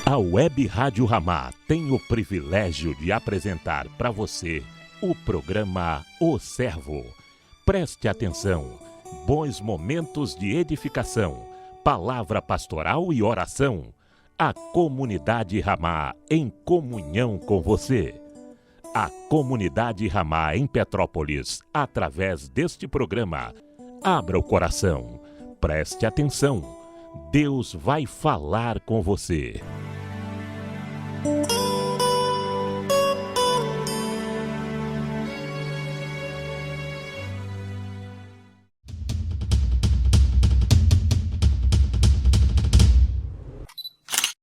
A Web Rádio Ramá tem o privilégio de apresentar para você o programa O Servo. Preste atenção, bons momentos de edificação, palavra pastoral e oração. A comunidade Ramá em comunhão com você. A comunidade Ramá em Petrópolis, através deste programa. Abra o coração, preste atenção. Deus vai falar com você.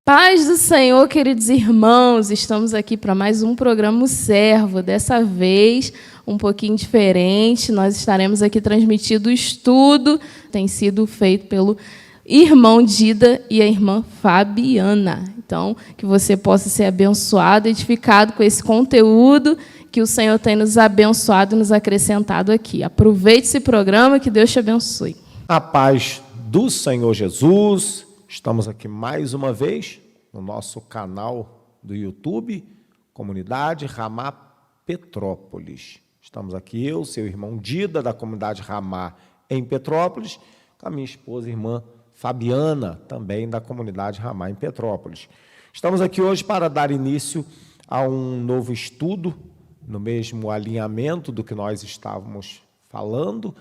Paz do Senhor, queridos irmãos, estamos aqui para mais um programa O Servo, dessa vez um pouquinho diferente. Nós estaremos aqui transmitindo o estudo, tem sido feito pelo irmão Dida e a irmã Fabiana. Então, que você possa ser abençoado, edificado com esse conteúdo que o Senhor tem nos abençoado e nos acrescentado aqui. Aproveite esse programa, que Deus te abençoe. A paz do Senhor Jesus. Estamos aqui mais uma vez no nosso canal do YouTube, Comunidade Ramá Petrópolis. Estamos aqui eu, seu irmão Dida, da Comunidade Ramá em Petrópolis, com a minha esposa e irmã Fabiana, também da Comunidade Ramá em Petrópolis. Estamos aqui hoje para dar início a um novo estudo, no mesmo alinhamento do que nós estávamos falando,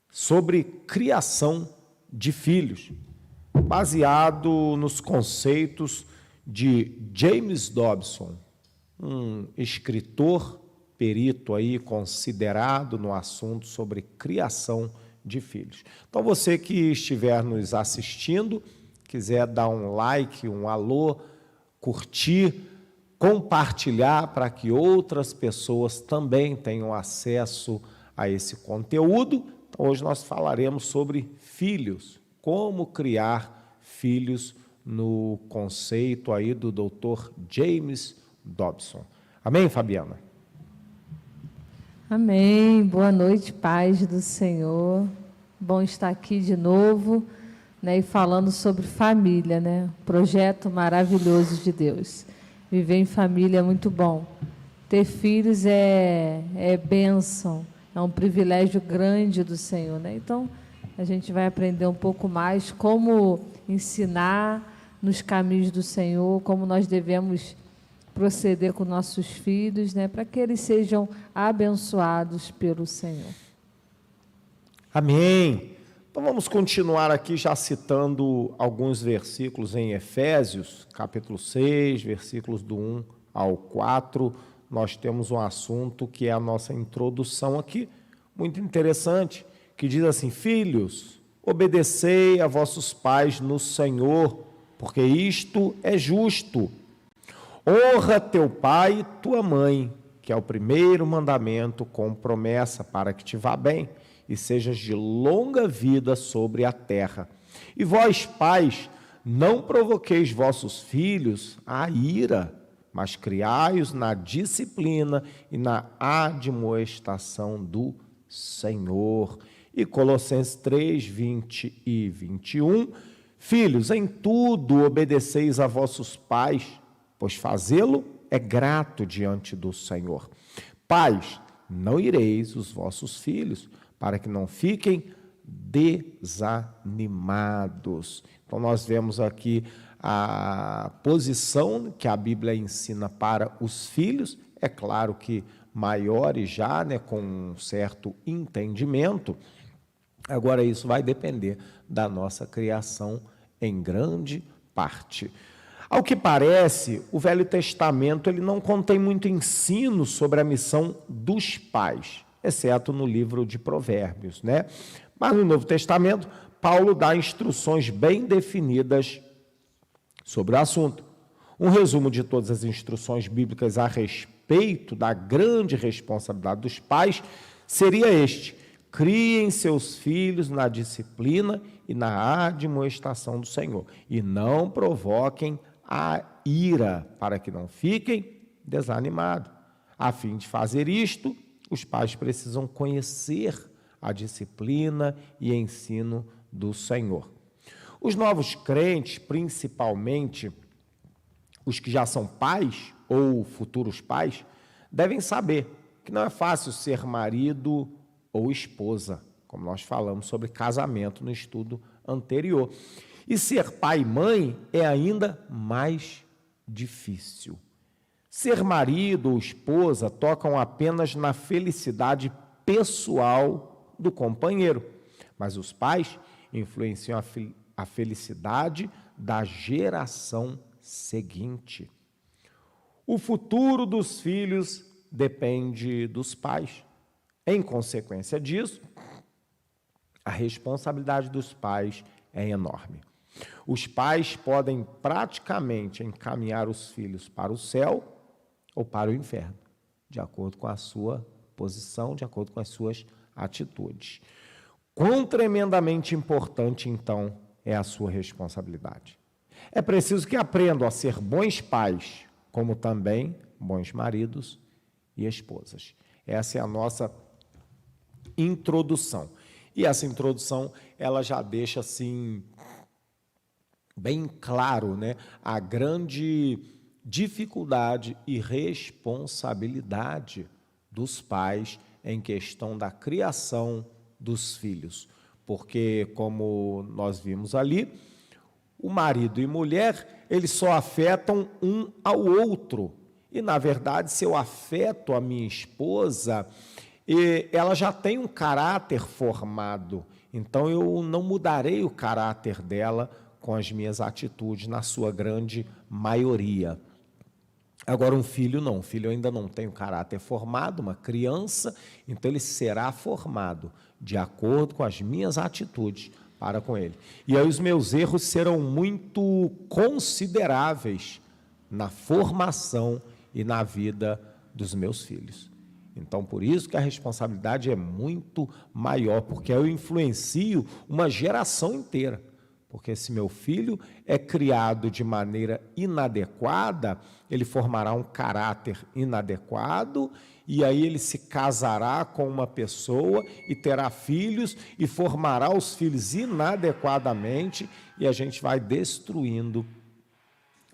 sobre criação de filhos, baseado nos conceitos de James Dobson, um escritor, perito aí considerado no assunto sobre criação de filhos. Então, você que estiver nos assistindo, quiser dar um like, um alô, curtir, compartilhar para que outras pessoas também tenham acesso a esse conteúdo. Então, hoje nós falaremos sobre filhos, como criar filhos no conceito aí do Dr. James Dobson. Amém, Fabiana? Amém. Boa noite, paz do Senhor. Bom estar aqui de novo, né, e falando sobre família, né? Projeto maravilhoso de Deus. Viver em família é muito bom. Ter filhos é bênção, é um privilégio grande do Senhor, né? Então, a gente vai aprender um pouco mais como ensinar nos caminhos do Senhor, como nós devemos proceder com nossos filhos, né, para que eles sejam abençoados pelo Senhor. Amém. Então vamos continuar aqui já citando alguns versículos em Efésios, capítulo 6, versículos do 1 ao 4. Nós temos um assunto que é a nossa introdução aqui, muito interessante, que diz assim: filhos, obedecei a vossos pais no Senhor, porque isto é justo. Honra teu pai e tua mãe, que é o primeiro mandamento com promessa para que te vá bem e sejas de longa vida sobre a terra. E vós, pais, não provoqueis vossos filhos à ira, mas criai-os na disciplina e na admoestação do Senhor. E Colossenses 3, 20 e 21, filhos, em tudo obedeceis a vossos pais, pois fazê-lo é grato diante do Senhor. Pais, não ireis os vossos filhos, para que não fiquem desanimados. Então, nós vemos aqui a posição que a Bíblia ensina para os filhos, é claro que maiores já, né, com um certo entendimento. Agora, isso vai depender da nossa criação em grande parte. Ao que parece, o Velho Testamento ele não contém muito ensino sobre a missão dos pais, exceto no livro de Provérbios, né? Mas no Novo Testamento, Paulo dá instruções bem definidas sobre o assunto. Um resumo de todas as instruções bíblicas a respeito da grande responsabilidade dos pais seria este: criem seus filhos na disciplina e na admoestação do Senhor, e não provoquem a ira, para que não fiquem desanimados. A fim de fazer isto, os pais precisam conhecer a disciplina e ensino do Senhor. Os novos crentes, principalmente os que já são pais ou futuros pais devem saber que não é fácil ser marido ou esposa, como nós falamos sobre casamento no estudo anterior. E ser pai e mãe é ainda mais difícil. Ser marido ou esposa tocam apenas na felicidade pessoal do companheiro, mas os pais influenciam a felicidade da geração seguinte. O futuro dos filhos depende dos pais. Em consequência disso, a responsabilidade dos pais é enorme. Os pais podem praticamente encaminhar os filhos para o céu ou para o inferno, de acordo com a sua posição, de acordo com as suas atitudes. Quão tremendamente importante, então, é a sua responsabilidade. É preciso que aprendam a ser bons pais, como também bons maridos e esposas. Essa é a nossa introdução. E essa introdução, ela já deixa, assim, bem claro, né, a grande dificuldade e responsabilidade dos pais em questão da criação dos filhos. Porque, como nós vimos ali, o marido e mulher, eles só afetam um ao outro. E, na verdade, se eu afeto a minha esposa, ela já tem um caráter formado. Então, eu não mudarei o caráter dela com as minhas atitudes, na sua grande maioria. Agora, um filho não. Um filho ainda não tem o caráter formado, uma criança, então ele será formado de acordo com as minhas atitudes para com ele. E aí os meus erros serão muito consideráveis na formação e na vida dos meus filhos. Então, por isso que a responsabilidade é muito maior, porque eu influencio uma geração inteira. Porque se meu filho é criado de maneira inadequada, ele formará um caráter inadequado, e aí ele se casará com uma pessoa e terá filhos e formará os filhos inadequadamente, e a gente vai destruindo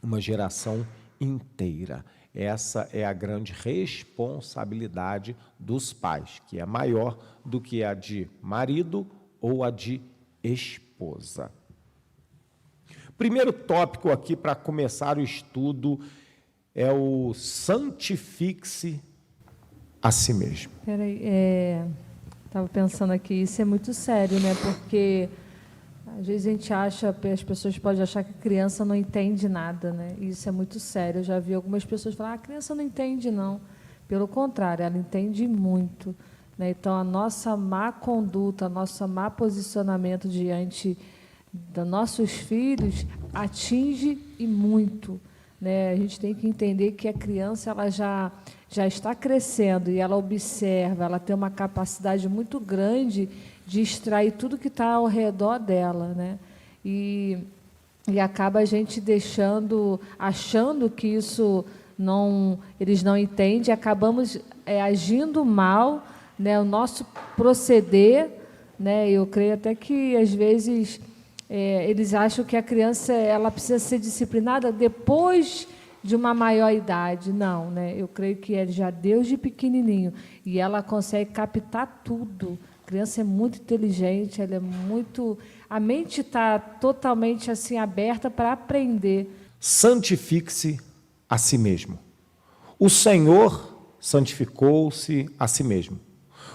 uma geração inteira. Essa é a grande responsabilidade dos pais, que é maior do que a de marido ou a de esposa. Primeiro tópico aqui para começar o estudo é o santifique-se a si mesmo. Peraí, estava pensando aqui, isso é muito sério, né? Porque às vezes a gente acha, as pessoas podem achar que a criança não entende nada, né? Isso é muito sério. Eu já vi algumas pessoas falar, a criança não entende, não. Pelo contrário, ela entende muito, né? Então, a nossa má conduta, nosso má posicionamento diante dos nossos filhos atinge e muito, né? A gente tem que entender que a criança ela já está crescendo e ela observa, ela tem uma capacidade muito grande de extrair tudo que está ao redor dela, né? E acaba a gente achando que isso eles não entendem, acabamos agindo mal, né? O nosso proceder, né? Eu creio até que às vezes eles acham que a criança ela precisa ser disciplinada depois de uma maior idade. Não, né? Eu creio que ele já desde pequenininho e ela consegue captar tudo. A criança é muito inteligente, ela é muito, a mente está totalmente assim aberta para aprender. Santifique-se a si mesmo. O Senhor santificou-se a si mesmo.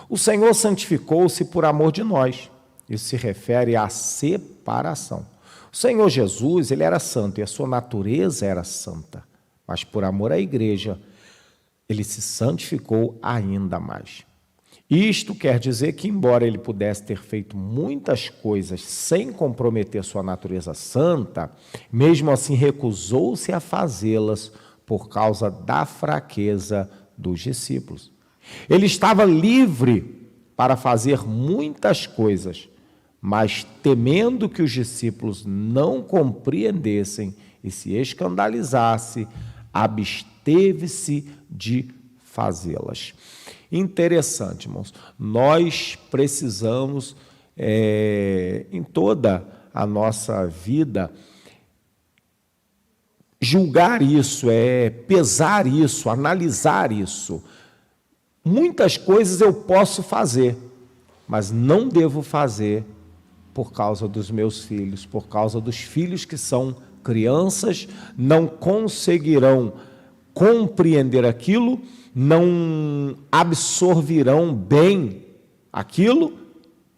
O Senhor santificou-se por amor de nós. Isso se refere à separação. O Senhor Jesus, ele era santo e a sua natureza era santa. Mas por amor à igreja, ele se santificou ainda mais. Isto quer dizer que, embora ele pudesse ter feito muitas coisas sem comprometer sua natureza santa, mesmo assim recusou-se a fazê-las por causa da fraqueza dos discípulos. Ele estava livre para fazer muitas coisas, mas temendo que os discípulos não compreendessem e se escandalizassem, absteve-se de fazê-las. Interessante, irmãos. Nós precisamos, em toda a nossa vida, julgar isso, é pesar isso, analisar isso. Muitas coisas eu posso fazer, mas não devo fazer por causa dos meus filhos, por causa dos filhos que são crianças, não conseguirão compreender aquilo, não absorverão bem aquilo,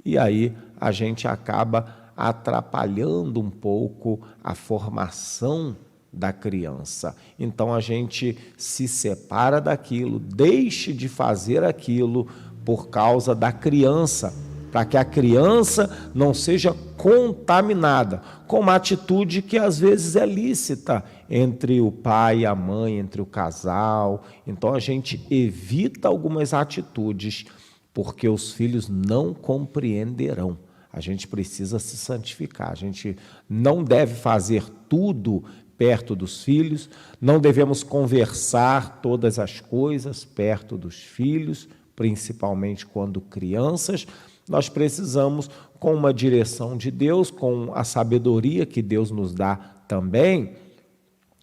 e aí a gente acaba atrapalhando um pouco a formação da criança. Então a gente se separa daquilo, deixe de fazer aquilo por causa da criança, para que a criança não seja contaminada com uma atitude que às vezes é lícita entre o pai e a mãe, entre o casal. Então a gente evita algumas atitudes porque os filhos não compreenderão. A gente precisa se santificar, a gente não deve fazer tudo perto dos filhos, não devemos conversar todas as coisas perto dos filhos, principalmente quando crianças. Nós precisamos, com uma direção de Deus, com a sabedoria que Deus nos dá também,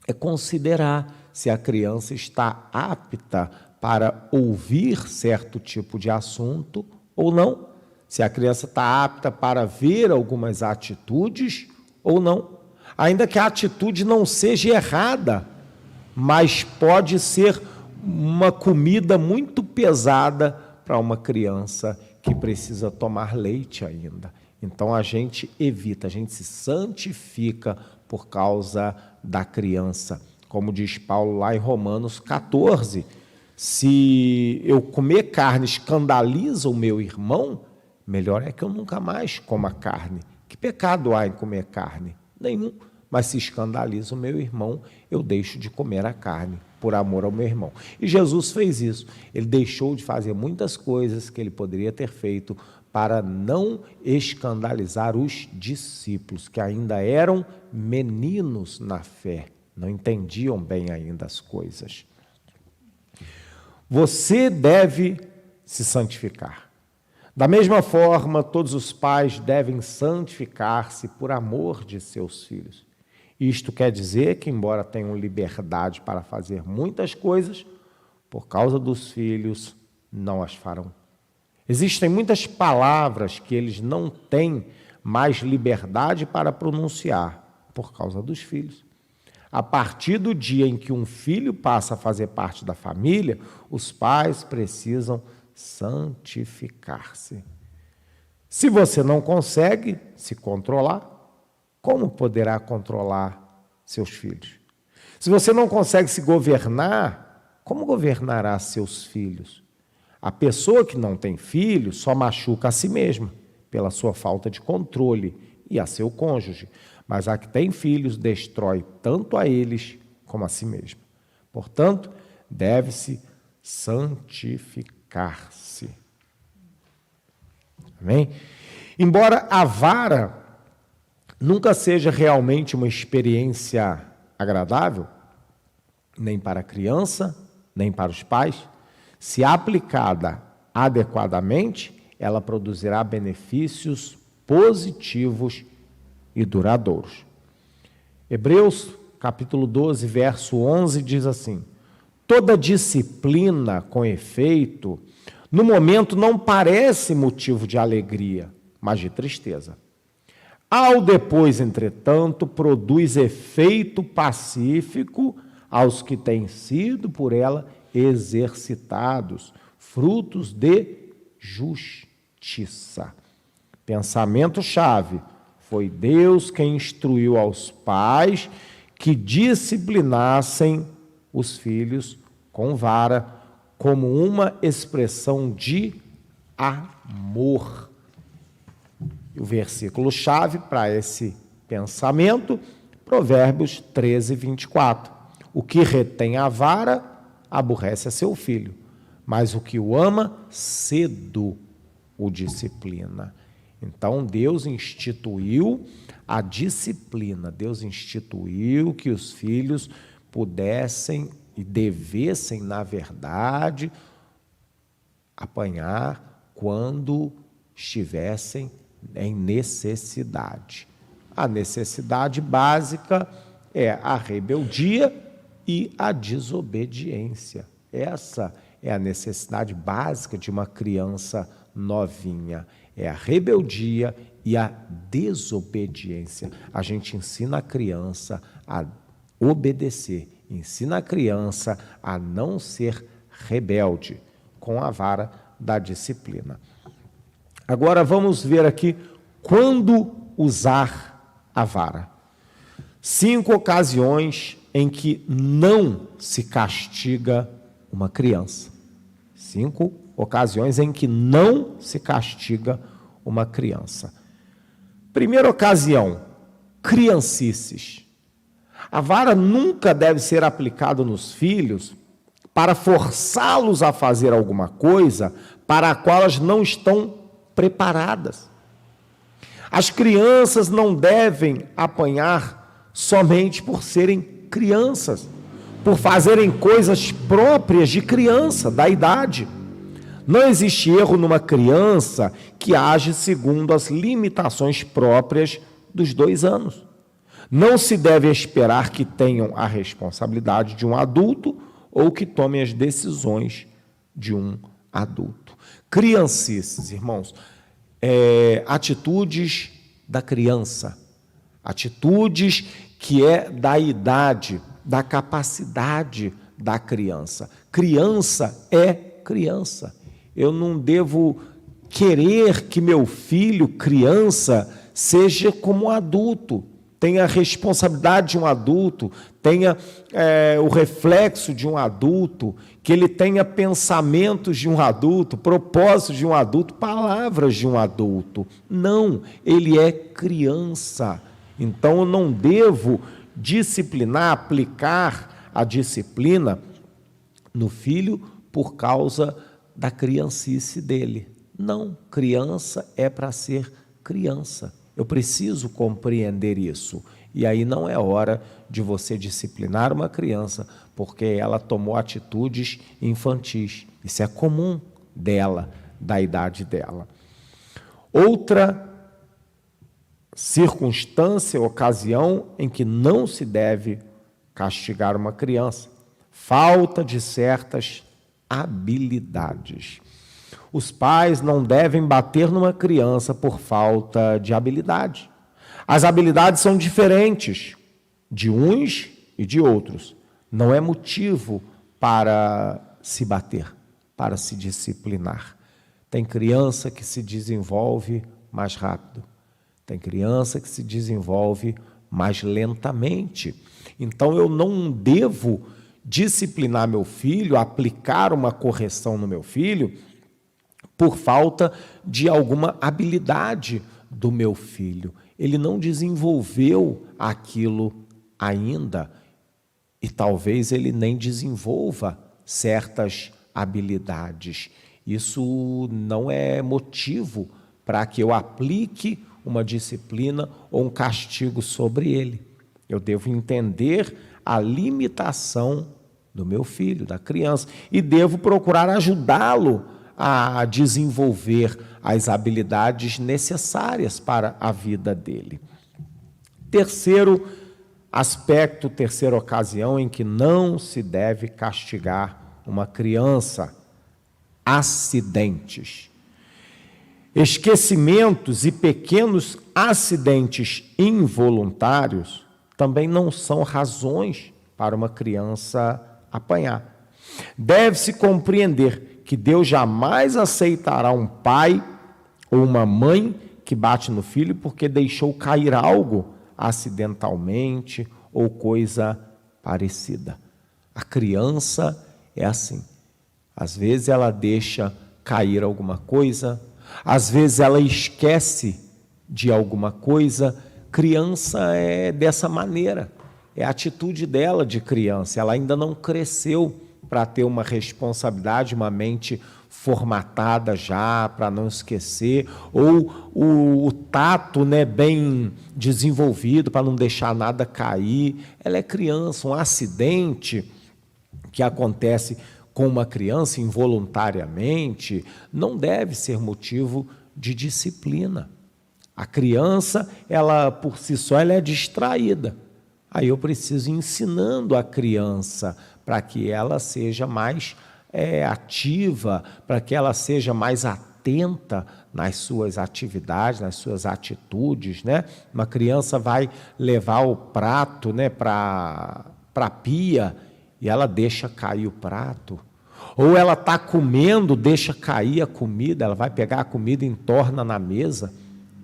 é considerar se a criança está apta para ouvir certo tipo de assunto ou não, se a criança está apta para ver algumas atitudes ou não. Ainda que a atitude não seja errada, mas pode ser uma comida muito pesada para uma criança que precisa tomar leite ainda. Então a gente evita, a gente se santifica por causa da criança. Como diz Paulo lá em Romanos 14, se eu comer carne escandaliza o meu irmão, melhor é que eu nunca mais coma carne. Que pecado há em comer carne? Nenhum. Mas se escandaliza o meu irmão, eu deixo de comer a carne, por amor ao meu irmão. E Jesus fez isso. Ele deixou de fazer muitas coisas que ele poderia ter feito para não escandalizar os discípulos, que ainda eram meninos na fé, não entendiam bem ainda as coisas. Você deve se santificar. Da mesma forma, todos os pais devem santificar-se por amor de seus filhos. Isto quer dizer que, embora tenham liberdade para fazer muitas coisas, por causa dos filhos, não as farão. Existem muitas palavras que eles não têm mais liberdade para pronunciar, por causa dos filhos. A partir do dia em que um filho passa a fazer parte da família, os pais precisam santificar-se. Se você não consegue se controlar, como poderá controlar seus filhos? Se você não consegue se governar, como governará seus filhos? A pessoa que não tem filhos só machuca a si mesma, pela sua falta de controle, e a seu cônjuge. Mas a que tem filhos destrói tanto a eles como a si mesma. Portanto, deve-se santificar-se. Amém? Embora a vara nunca seja realmente uma experiência agradável, nem para a criança, nem para os pais, se aplicada adequadamente, ela produzirá benefícios positivos e duradouros. Hebreus, capítulo 12, verso 11, diz assim: toda disciplina com efeito, no momento não parece motivo de alegria, mas de tristeza. Ao depois, entretanto, produz efeito pacífico aos que têm sido por ela exercitados, frutos de justiça. Pensamento-chave: foi Deus quem instruiu aos pais que disciplinassem os filhos com vara, como uma expressão de amor. O versículo-chave para esse pensamento, Provérbios 13, 24. O que retém a vara, aborrece a seu filho, mas o que o ama, cedo o disciplina. Então, Deus instituiu a disciplina, Deus instituiu que os filhos pudessem e devessem, na verdade, apanhar quando estivessem em necessidade. A necessidade básica é a rebeldia e a desobediência. Essa é a necessidade básica de uma criança novinha. É a rebeldia e a desobediência. A gente ensina a criança a obedecer, ensina a criança a não ser rebelde com a vara da disciplina. Agora vamos ver aqui quando usar a vara. 5 ocasiões em que não se castiga uma criança. 5 ocasiões em que não se castiga uma criança. Primeira ocasião, criancices. A vara nunca deve ser aplicada nos filhos para forçá-los a fazer alguma coisa para a qual elas não estão preparadas. As crianças não devem apanhar somente por serem crianças, por fazerem coisas próprias de criança, da idade. Não existe erro numa criança que age segundo as limitações próprias dos 2 anos. Não se deve esperar que tenham a responsabilidade de um adulto ou que tomem as decisões de um adulto. Criancices, irmãos, atitudes da criança, atitudes que é da idade, da capacidade da criança. Criança é criança. Eu não devo querer que meu filho, criança, seja como um adulto, tenha a responsabilidade de um adulto, tenha o reflexo de um adulto, que ele tenha pensamentos de um adulto, propósitos de um adulto, palavras de um adulto. Não, ele é criança. Então, eu não devo disciplinar, aplicar a disciplina no filho por causa da criancice dele. Não, criança é para ser criança. Eu preciso compreender isso. E aí não é hora de você disciplinar uma criança porque ela tomou atitudes infantis. Isso é comum dela, da idade dela. Outra circunstância, ocasião em que não se deve castigar uma criança: falta de certas habilidades. Os pais não devem bater numa criança por falta de habilidade. As habilidades são diferentes de uns e de outros. Não é motivo para se bater, para se disciplinar. Tem criança que se desenvolve mais rápido. Tem criança que se desenvolve mais lentamente. Então, eu não devo disciplinar meu filho, aplicar uma correção no meu filho, por falta de alguma habilidade do meu filho. Ele não desenvolveu aquilo ainda e talvez ele nem desenvolva certas habilidades. Isso não é motivo para que eu aplique uma disciplina ou um castigo sobre ele. Eu devo entender a limitação do meu filho, da criança, e devo procurar ajudá-lo a desenvolver as habilidades necessárias para a vida dele. Terceiro aspecto, terceira ocasião em que não se deve castigar uma criança: acidentes. Esquecimentos e pequenos acidentes involuntários também não são razões para uma criança apanhar. Deve-se compreender que Deus jamais aceitará um pai ou uma mãe que bate no filho porque deixou cair algo acidentalmente ou coisa parecida. A criança é assim. Às vezes ela deixa cair alguma coisa, às vezes ela esquece de alguma coisa. Criança é dessa maneira, é a atitude dela de criança. Ela ainda não cresceu para ter uma responsabilidade, uma mente formatada já, para não esquecer, ou o tato, né, bem desenvolvido, para não deixar nada cair. Ela é criança. Um acidente que acontece com uma criança involuntariamente não deve ser motivo de disciplina. A criança, ela por si só, ela é distraída. Aí eu preciso ir ensinando a criança para que ela seja mais ativa, para que ela seja mais atenta nas suas atividades, nas suas atitudes, né? Uma criança vai levar o prato, né, para a pia e ela deixa cair o prato. Ou ela está comendo, deixa cair a comida, ela vai pegar a comida e entorna na mesa.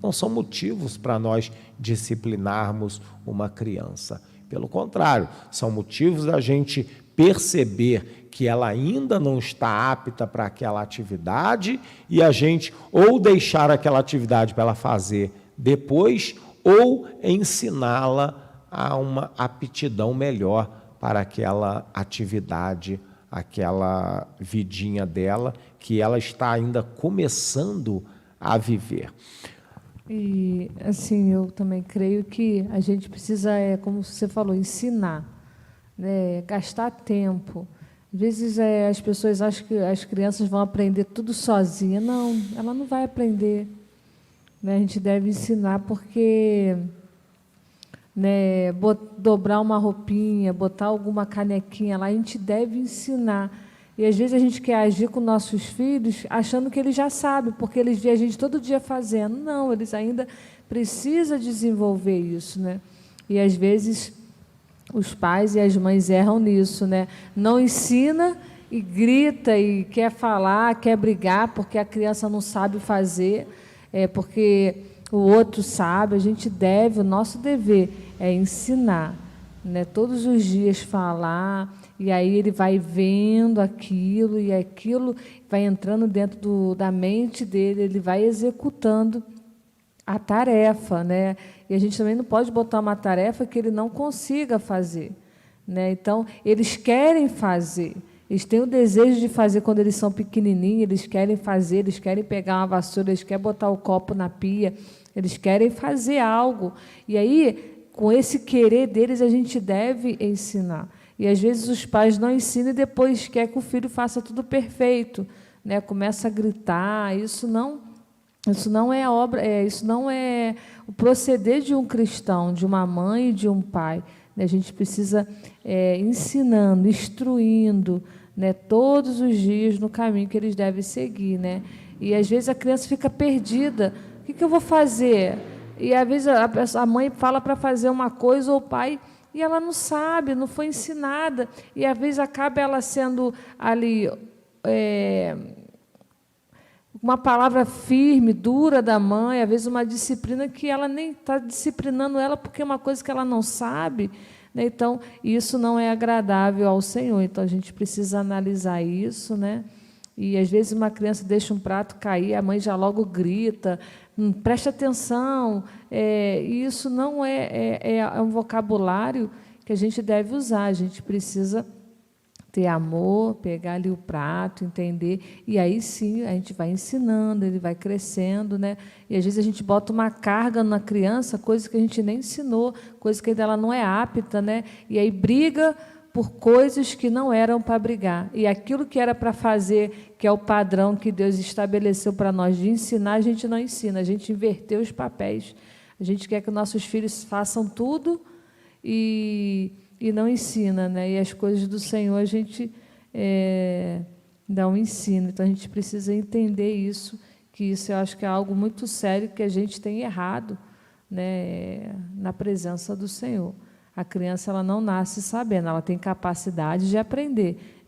Não são motivos para nós disciplinarmos uma criança. Pelo contrário, são motivos da gente perceber que ela ainda não está apta para aquela atividade e a gente ou deixar aquela atividade para ela fazer depois ou ensiná-la a uma aptidão melhor para aquela atividade, aquela vidinha dela que ela está ainda começando a viver. E, assim, eu também creio que a gente precisa, como você falou, ensinar, né? Gastar tempo. Às vezes as pessoas acham que as crianças vão aprender tudo sozinha. Não, ela não vai aprender. Né? A gente deve ensinar porque, né, dobrar uma roupinha, botar alguma canequinha lá, a gente deve ensinar. E, às vezes, a gente quer agir com nossos filhos achando que eles já sabem, porque eles veem a gente todo dia fazendo. Não, eles ainda precisam desenvolver isso. Né? E, às vezes, os pais e as mães erram nisso. Né? Não ensina e grita e quer falar, quer brigar, porque a criança não sabe fazer, porque o outro sabe. A gente deve, o nosso dever é ensinar, né? Todos os dias falar. E aí ele vai vendo aquilo, e aquilo vai entrando dentro da mente dele, ele vai executando a tarefa, né? E a gente também não pode botar uma tarefa que ele não consiga fazer, né? Então, eles querem fazer, eles têm o desejo de fazer quando eles são pequenininhos, eles querem fazer, eles querem pegar uma vassoura, eles querem botar o copo na pia, eles querem fazer algo. E aí, com esse querer deles, a gente deve ensinar. E, às vezes, os pais não ensinam e depois quer que o filho faça tudo perfeito, né? Começa a gritar. Isso não é obra, isso não é o proceder de um cristão, de uma mãe e de um pai. Né? A gente precisa ensinando, instruindo, né, todos os dias no caminho que eles devem seguir. Né? E, às vezes, a criança fica perdida. O que eu vou fazer? E, às vezes, a mãe fala para fazer uma coisa ou o pai... E ela não sabe, não foi ensinada. E, às vezes, acaba ela sendo ali uma palavra firme, dura da mãe, às vezes uma disciplina que ela nem está disciplinando ela porque é uma coisa que ela não sabe. Né? Então, isso não é agradável ao Senhor. Então, a gente precisa analisar isso. Né? E, às vezes, uma criança deixa um prato cair, a mãe já logo grita, preste atenção. Isso não é um vocabulário que a gente deve usar. A gente precisa ter amor, pegar ali o prato, entender, e aí sim a gente vai ensinando, ele vai crescendo, né? E às vezes a gente bota uma carga na criança, coisa que a gente nem ensinou, coisa que ela não é apta, né? E aí briga por coisas que não eram para brigar. E aquilo que era para fazer, que é o padrão que Deus estabeleceu para nós de ensinar, a gente não ensina, a gente inverteu os papéis. A gente quer que nossos filhos façam tudo e não ensina, né? E as coisas do Senhor a gente não ensina. Então, a gente precisa entender isso, que isso eu acho que é algo muito sério que a gente tem errado, né? Na presença do Senhor. A criança ela não nasce sabendo, ela tem capacidade de aprender.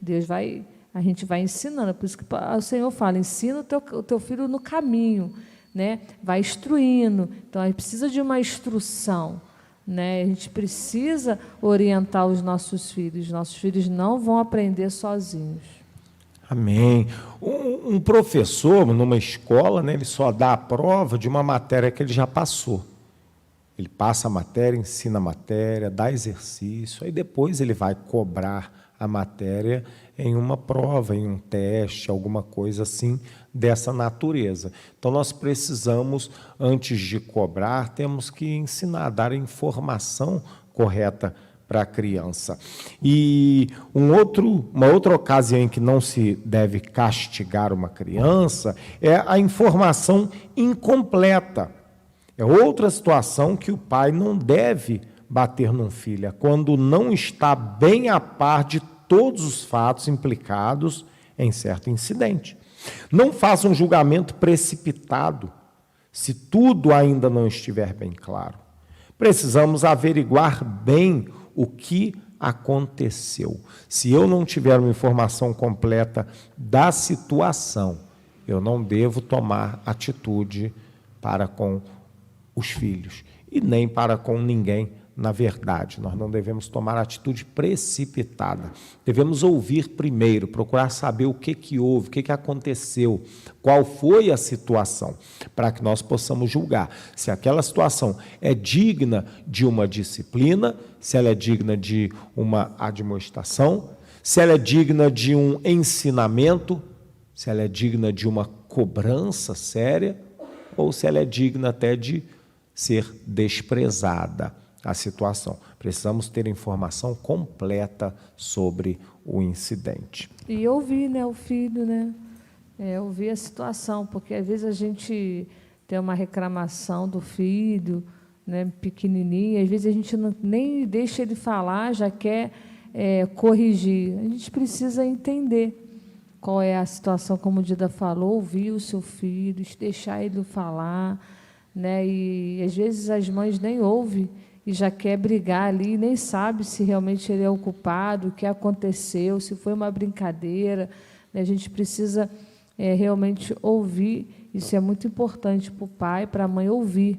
A gente vai ensinando, por isso que o Senhor fala, ensina o teu filho no caminho, né? Vai instruindo. Então, a gente precisa de uma instrução, né? A gente precisa orientar os nossos filhos. Nossos filhos não vão aprender sozinhos. Amém. Um professor, numa escola, né, ele só dá a prova de uma matéria que ele já passou. Ele passa a matéria, ensina a matéria, dá exercício, aí depois ele vai cobrar a matéria em uma prova, em um teste, alguma coisa assim dessa natureza. Então, nós precisamos, antes de cobrar, temos que ensinar, dar a informação correta para a criança. E uma outra ocasião em que não se deve castigar uma criança é a informação incompleta. É outra situação que o pai não deve bater num filho? É quando não está bem a par de todos os fatos implicados em certo incidente. Não faça um julgamento precipitado se tudo ainda não estiver bem claro. Precisamos averiguar bem o que aconteceu. Se eu não tiver uma informação completa da situação, eu não devo tomar atitude para com os filhos e nem para com ninguém. Na verdade, nós não devemos tomar atitude precipitada. Devemos ouvir primeiro, procurar saber o que houve, o que aconteceu, qual foi a situação, para que nós possamos julgar se aquela situação é digna de uma disciplina, se ela é digna de uma admoestação, se ela é digna de um ensinamento, se ela é digna de uma cobrança séria, ou se ela é digna até de ser desprezada a situação. Precisamos ter informação completa sobre o incidente. E ouvir, né, o filho, né? Ouvir a situação, porque às vezes a gente tem uma reclamação do filho, né, pequenininho, às vezes a gente nem deixa ele falar, já quer corrigir. A gente precisa entender qual é a situação, como o Dida falou, ouvir o seu filho, deixar ele falar, né? E às vezes as mães nem ouvem e já quer brigar ali, nem sabe se realmente ele é o culpado, o que aconteceu, se foi uma brincadeira, né? A gente precisa realmente ouvir, isso é muito importante para o pai, para a mãe ouvir,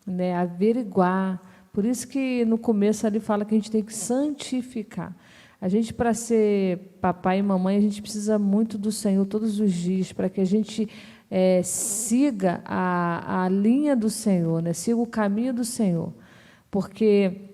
né? Averiguar. Por isso que no começo ali fala que a gente tem que santificar. A gente, para ser papai e mamãe, a gente precisa muito do Senhor todos os dias, para que a gente siga a linha do Senhor, né? Siga o caminho do Senhor. Porque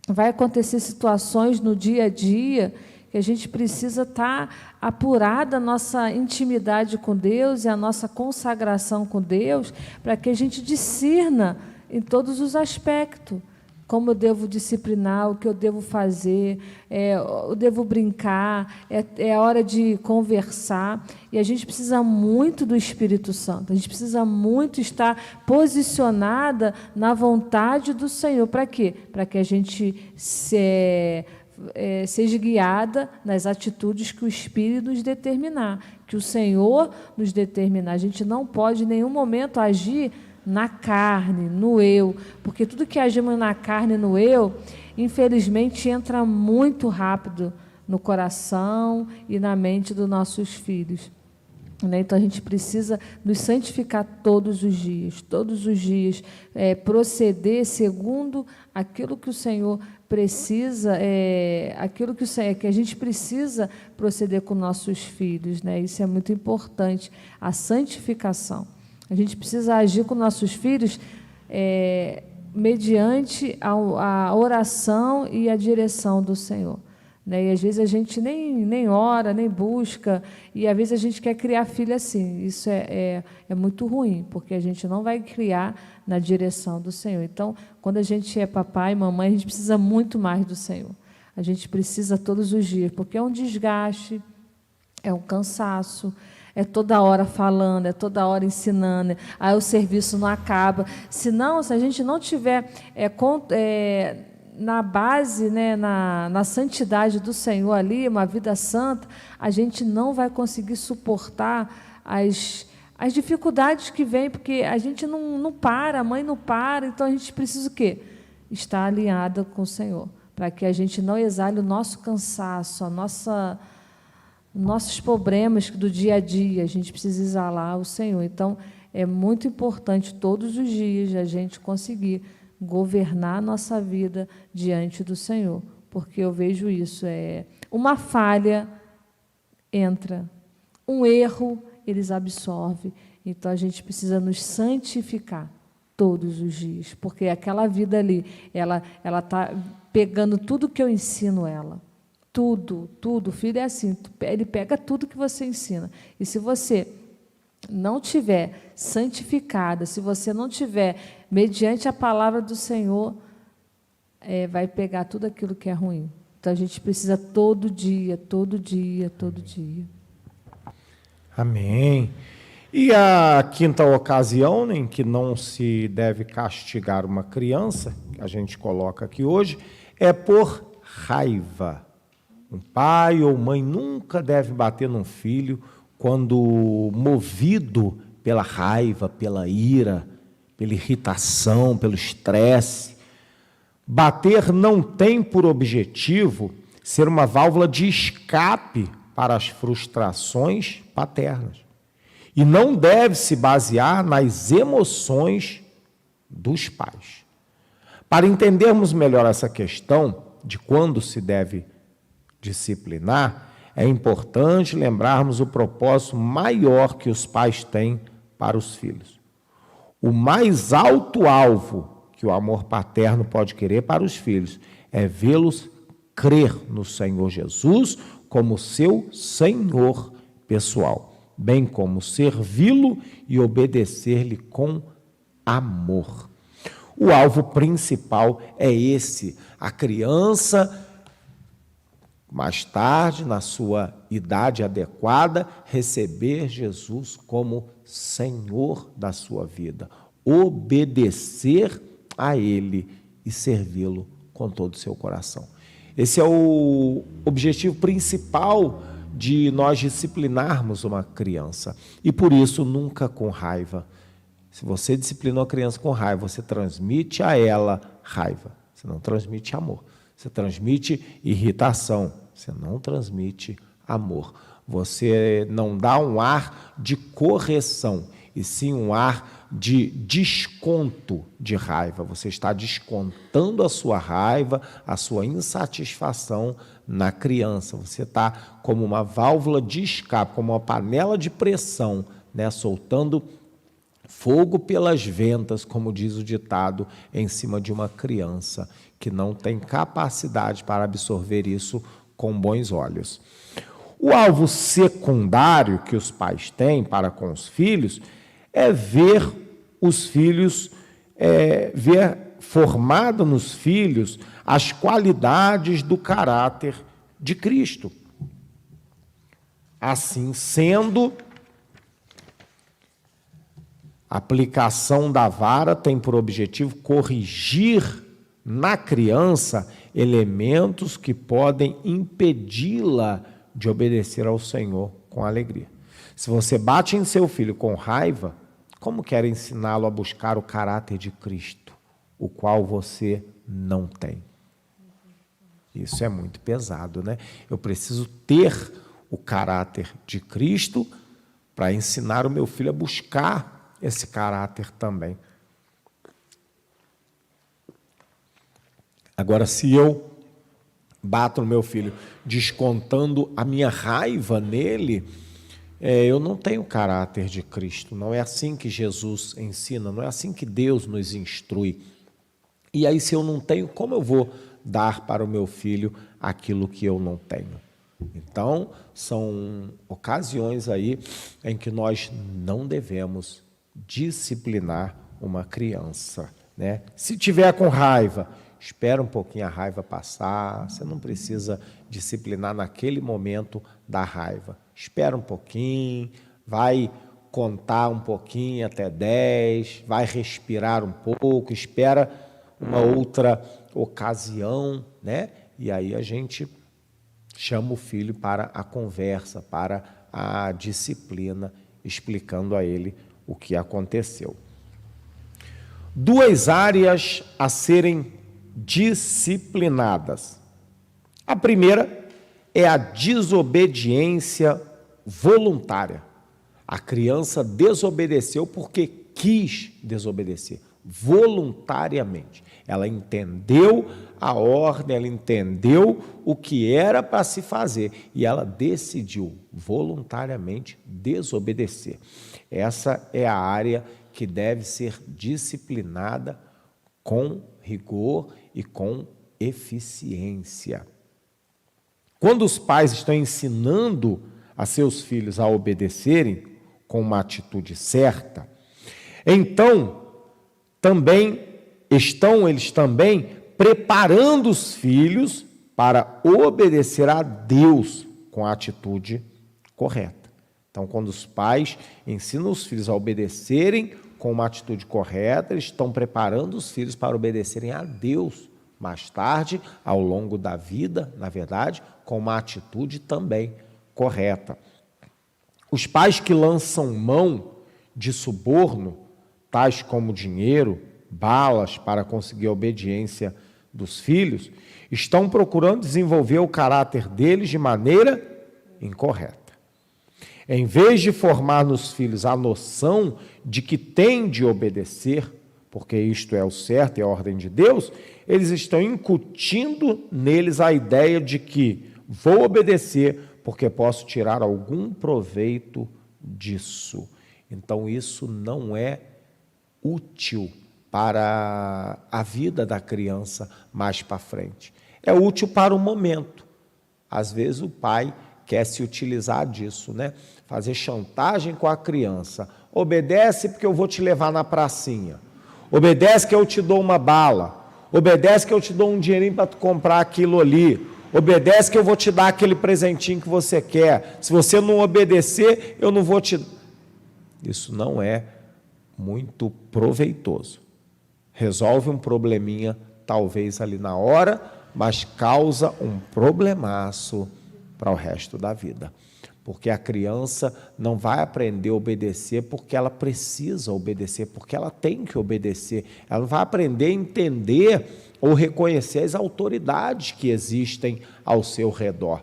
vai acontecer situações no dia a dia que a gente precisa estar apurada a nossa intimidade com Deus e a nossa consagração com Deus, para que a gente discirna em todos os aspectos. Como eu devo disciplinar, o que eu devo fazer, eu devo brincar, é hora de conversar. E a gente precisa muito do Espírito Santo, a gente precisa muito estar posicionada na vontade do Senhor. Para quê? Para que a gente seja guiada nas atitudes que o Espírito nos determinar, que o Senhor nos determinar. A gente não pode, em nenhum momento, agir na carne, no eu, porque tudo que agimos na carne, no eu, infelizmente entra muito rápido no coração e na mente dos nossos filhos, né? Então a gente precisa nos santificar todos os dias, proceder segundo aquilo que o Senhor precisa, aquilo que a gente precisa proceder com nossos filhos, né? Isso é muito importante, a santificação. A gente precisa agir com nossos filhos mediante a oração e a direção do Senhor, né? E às vezes a gente nem ora, nem busca, e às vezes a gente quer criar filho assim. Isso é muito ruim, porque a gente não vai criar na direção do Senhor. Então, quando a gente é papai e mamãe, a gente precisa muito mais do Senhor. A gente precisa todos os dias, porque é um desgaste, é um cansaço, é toda hora falando, é toda hora ensinando, aí o serviço não acaba. Se a gente não tiver na base, né, na santidade do Senhor ali, uma vida santa, a gente não vai conseguir suportar as dificuldades que vêm, porque a gente não para, a mãe não para, então a gente precisa o quê? Estar alinhada com o Senhor, para que a gente não exale o nosso cansaço, nossos problemas do dia a dia, a gente precisa exalar o Senhor. Então, é muito importante todos os dias a gente conseguir governar a nossa vida diante do Senhor, porque eu vejo isso, uma falha entra, um erro eles absorvem. Então, a gente precisa nos santificar todos os dias, porque aquela vida ali, ela está pegando tudo que eu ensino ela. Tudo. O filho é assim, ele pega tudo que você ensina. E se você não tiver santificada, se você não tiver mediante a palavra do Senhor, vai pegar tudo aquilo que é ruim. Então, a gente precisa todo dia. Amém. E a quinta ocasião em que não se deve castigar uma criança, que a gente coloca aqui hoje, é por raiva. Um pai ou mãe nunca deve bater num filho quando movido pela raiva, pela ira, pela irritação, pelo estresse. Bater não tem por objetivo ser uma válvula de escape para as frustrações paternas. E não deve se basear nas emoções dos pais. Para entendermos melhor essa questão de quando se deve disciplinar, é importante lembrarmos o propósito maior que os pais têm para os filhos. O mais alto alvo que o amor paterno pode querer para os filhos é vê-los crer no Senhor Jesus como seu Senhor pessoal, bem como servi-lo e obedecer-lhe com amor. O alvo principal é esse: a criança, mais tarde, na sua idade adequada, receber Jesus como Senhor da sua vida, obedecer a Ele e servi-lo com todo o seu coração. Esse é o objetivo principal de nós disciplinarmos uma criança. E por isso, nunca com raiva. Se você disciplina uma criança com raiva, você transmite a ela raiva. Você não transmite amor. Você transmite irritação. Você não transmite amor. Você não dá um ar de correção, e sim um ar de desconto de raiva. Você está descontando a sua raiva, a sua insatisfação na criança. Você está como uma válvula de escape, como uma panela de pressão, né, soltando fogo pelas ventas, como diz o ditado, em cima de uma criança que não tem capacidade para absorver isso com bons olhos. O alvo secundário que os pais têm para com os filhos é ver os filhos, ver formado nos filhos as qualidades do caráter de Cristo. Assim sendo, a aplicação da vara tem por objetivo corrigir na criança elementos que podem impedi-la de obedecer ao Senhor com alegria. Se você bate em seu filho com raiva, como quer ensiná-lo a buscar o caráter de Cristo, o qual você não tem? Isso é muito pesado, né? Eu preciso ter o caráter de Cristo para ensinar o meu filho a buscar esse caráter também. Agora, se eu bato no meu filho descontando a minha raiva nele, eu não tenho o caráter de Cristo. Não é assim que Jesus ensina, não é assim que Deus nos instrui. E aí, se eu não tenho, como eu vou dar para o meu filho aquilo que eu não tenho? Então, são ocasiões aí em que nós não devemos disciplinar uma criança, né? Se tiver com raiva, espera um pouquinho a raiva passar. Você não precisa disciplinar naquele momento da raiva. Espera um pouquinho, vai contar um pouquinho até 10, vai respirar um pouco, espera uma outra ocasião, né? E aí a gente chama o filho para a conversa, para a disciplina, explicando a ele o que aconteceu. 2 áreas a serem disciplinadas. A primeira é a desobediência voluntária. A criança desobedeceu porque quis desobedecer, voluntariamente. Ela entendeu a ordem, ela entendeu o que era para se fazer e ela decidiu voluntariamente desobedecer. Essa é a área que deve ser disciplinada com rigor e com eficiência. Quando os pais estão ensinando a seus filhos a obedecerem com uma atitude certa, então eles também preparando os filhos para obedecer a Deus com a atitude correta. Então, quando os pais ensinam os filhos a obedecerem com uma atitude correta, eles estão preparando os filhos para obedecerem a Deus mais tarde, ao longo da vida, na verdade, com uma atitude também correta. Os pais que lançam mão de suborno, tais como dinheiro, balas, para conseguir a obediência dos filhos, estão procurando desenvolver o caráter deles de maneira incorreta. Em vez de formar nos filhos a noção de que têm de obedecer, porque isto é o certo e a ordem de Deus, eles estão incutindo neles a ideia de que vou obedecer porque posso tirar algum proveito disso. Então, isso não é útil para a vida da criança mais para frente. É útil para o momento. Às vezes o pai quer se utilizar disso, né? Fazer chantagem com a criança. Obedece porque eu vou te levar na pracinha. Obedece que eu te dou uma bala. Obedece que eu te dou um dinheirinho para tu comprar aquilo ali. Obedece que eu vou te dar aquele presentinho que você quer. Se você não obedecer, eu não vou te... Isso não é muito proveitoso. Resolve um probleminha, talvez ali na hora, mas causa um problemaço para o resto da vida. Porque a criança não vai aprender a obedecer porque ela precisa obedecer, porque ela tem que obedecer. Ela não vai aprender a entender ou reconhecer as autoridades que existem ao seu redor.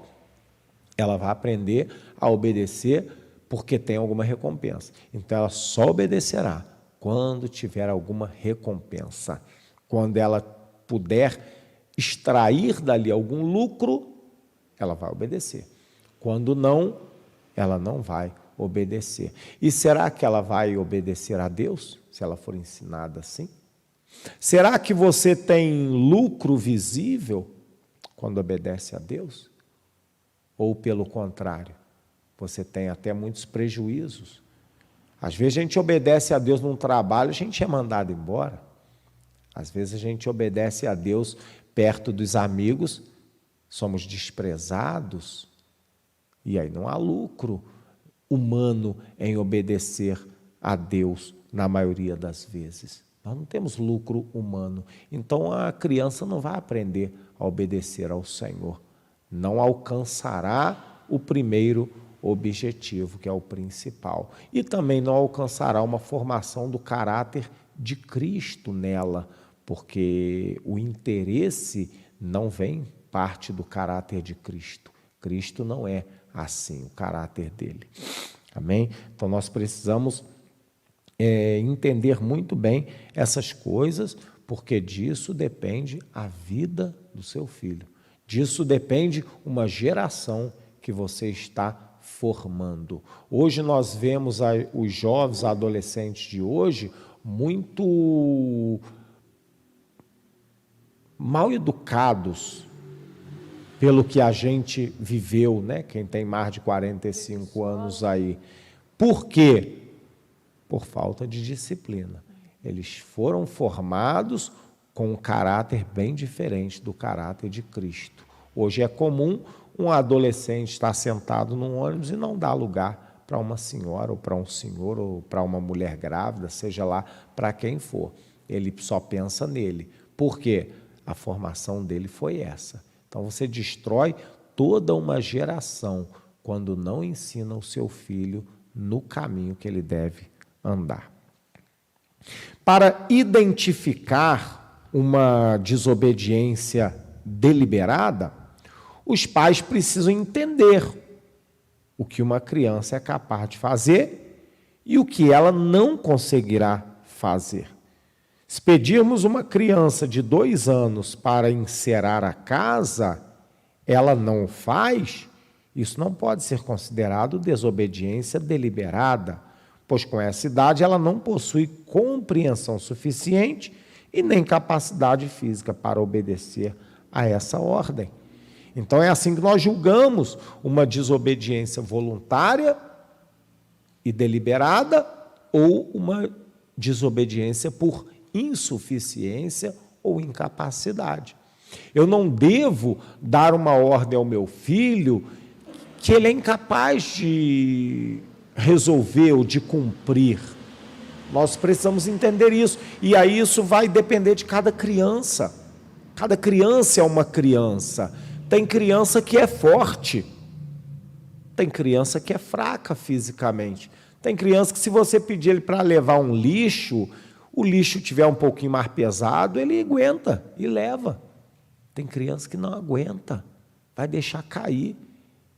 Ela vai aprender a obedecer porque tem alguma recompensa. Então, ela só obedecerá quando tiver alguma recompensa. Quando ela puder extrair dali algum lucro, ela vai obedecer. Quando não, ela não vai obedecer. E será que ela vai obedecer a Deus, se ela for ensinada assim? Será que você tem lucro visível quando obedece a Deus? Ou, pelo contrário, você tem até muitos prejuízos? Às vezes a gente obedece a Deus num trabalho, a gente é mandado embora. Às vezes a gente obedece a Deus perto dos amigos, somos desprezados. E aí não há lucro humano em obedecer a Deus na maioria das vezes. Nós não temos lucro humano. Então a criança não vai aprender a obedecer ao Senhor. Não alcançará o primeiro objetivo, que é o principal. E também não alcançará uma formação do caráter de Cristo nela, porque o interesse não vem parte do caráter de Cristo. Cristo não é assim, o caráter dele. Amém? Então nós precisamos entender muito bem essas coisas, porque disso depende a vida do seu filho. Disso depende uma geração que você está formando. Hoje nós vemos os jovens adolescentes de hoje muito mal educados pelo que a gente viveu, né? Quem tem mais de 45 anos aí. Por quê? Por falta de disciplina. Eles foram formados com um caráter bem diferente do caráter de Cristo. Hoje é comum um adolescente estar sentado num ônibus e não dar lugar para uma senhora, ou para um senhor, ou para uma mulher grávida, seja lá para quem for. Ele só pensa nele. Por quê? A formação dele foi essa. Então você destrói toda uma geração quando não ensina o seu filho no caminho que ele deve andar. Para identificar uma desobediência deliberada, os pais precisam entender o que uma criança é capaz de fazer e o que ela não conseguirá fazer. Se pedirmos uma criança de 2 anos para encerar a casa, ela não o faz, isso não pode ser considerado desobediência deliberada, pois com essa idade ela não possui compreensão suficiente e nem capacidade física para obedecer a essa ordem. Então é assim que nós julgamos uma desobediência voluntária e deliberada ou uma desobediência por insuficiência ou incapacidade. Eu não devo dar uma ordem ao meu filho que ele é incapaz de resolveu de cumprir. Nós precisamos entender isso. E aí isso vai depender de cada criança. Cada criança é uma criança. Tem criança que é forte. Tem criança que é fraca fisicamente. Tem criança que, se você pedir ele para levar um lixo, o lixo tiver um pouquinho mais pesado, ele aguenta e leva. Tem criança que não aguenta, vai deixar cair.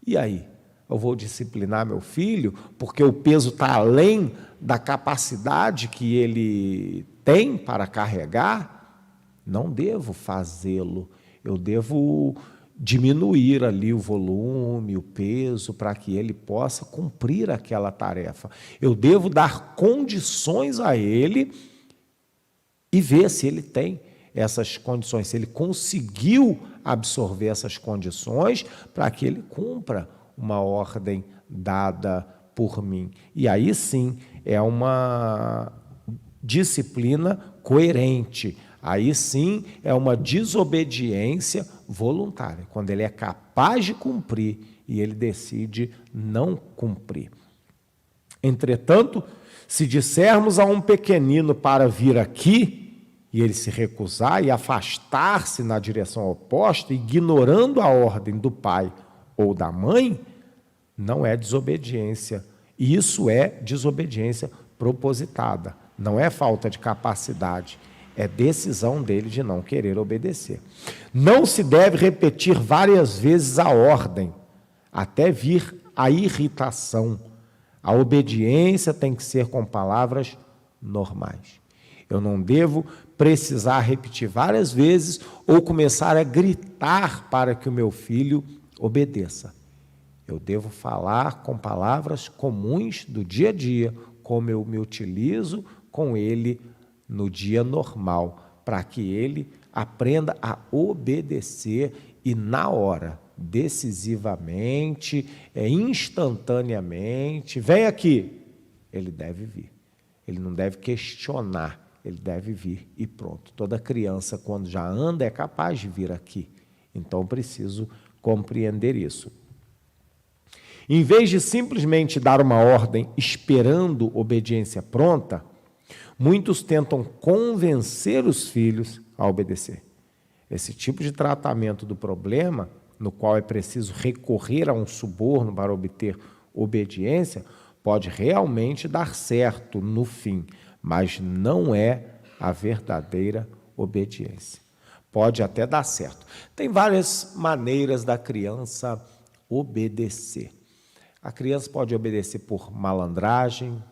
E aí? Eu vou disciplinar meu filho porque o peso está além da capacidade que ele tem para carregar? Não devo fazê-lo. Eu devo diminuir ali o volume, o peso, para que ele possa cumprir aquela tarefa. Eu devo dar condições a ele e ver se ele tem essas condições, se ele conseguiu absorver essas condições para que ele cumpra uma ordem dada por mim. E aí sim é uma disciplina coerente. Aí sim é uma desobediência voluntária, quando ele é capaz de cumprir e ele decide não cumprir. Entretanto, se dissermos a um pequenino para vir aqui, e ele se recusar e afastar-se na direção oposta, ignorando a ordem do pai ou da mãe, não é desobediência. Isso é desobediência propositada, não é falta de capacidade. É decisão dele de não querer obedecer. Não se deve repetir várias vezes a ordem, até vir a irritação. A obediência tem que ser com palavras normais. Eu não devo precisar repetir várias vezes ou começar a gritar para que o meu filho obedeça. Eu devo falar com palavras comuns do dia a dia, como eu me utilizo com ele no dia normal, para que ele aprenda a obedecer e na hora, decisivamente, instantaneamente, vem aqui, ele deve vir. Ele não deve questionar, ele deve vir e pronto. Toda criança, quando já anda, é capaz de vir aqui. Então, preciso compreender isso. Em vez de simplesmente dar uma ordem esperando obediência pronta, muitos tentam convencer os filhos a obedecer. Esse tipo de tratamento do problema, no qual é preciso recorrer a um suborno para obter obediência, pode realmente dar certo no fim, mas não é a verdadeira obediência. Pode até dar certo. Tem várias maneiras da criança obedecer. A criança pode obedecer por malandragem,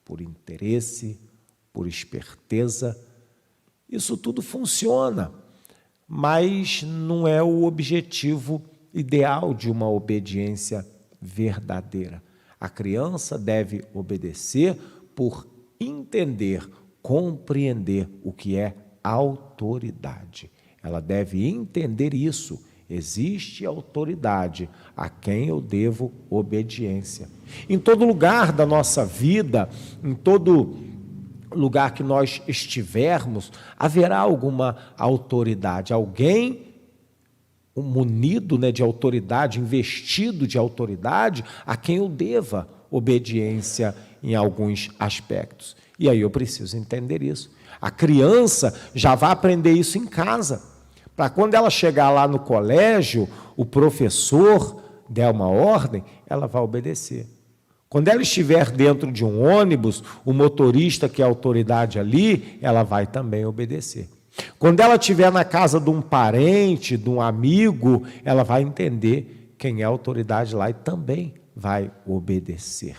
por interesse, por esperteza. Isso tudo funciona, mas não é o objetivo ideal de uma obediência verdadeira. A criança deve obedecer por entender, compreender o que é autoridade. Ela deve entender isso. Existe autoridade a quem eu devo obediência. Em todo lugar da nossa vida, em todo lugar que nós estivermos, haverá alguma autoridade, alguém munido, de autoridade, investido de autoridade, a quem eu deva obediência em alguns aspectos. E aí eu preciso entender isso. A criança já vai aprender isso em casa, para quando ela chegar lá no colégio, o professor der uma ordem, ela vai obedecer. Quando ela estiver dentro de um ônibus, o motorista, que é a autoridade ali, ela vai também obedecer. Quando ela estiver na casa de um parente, de um amigo, ela vai entender quem é a autoridade lá e também vai obedecer.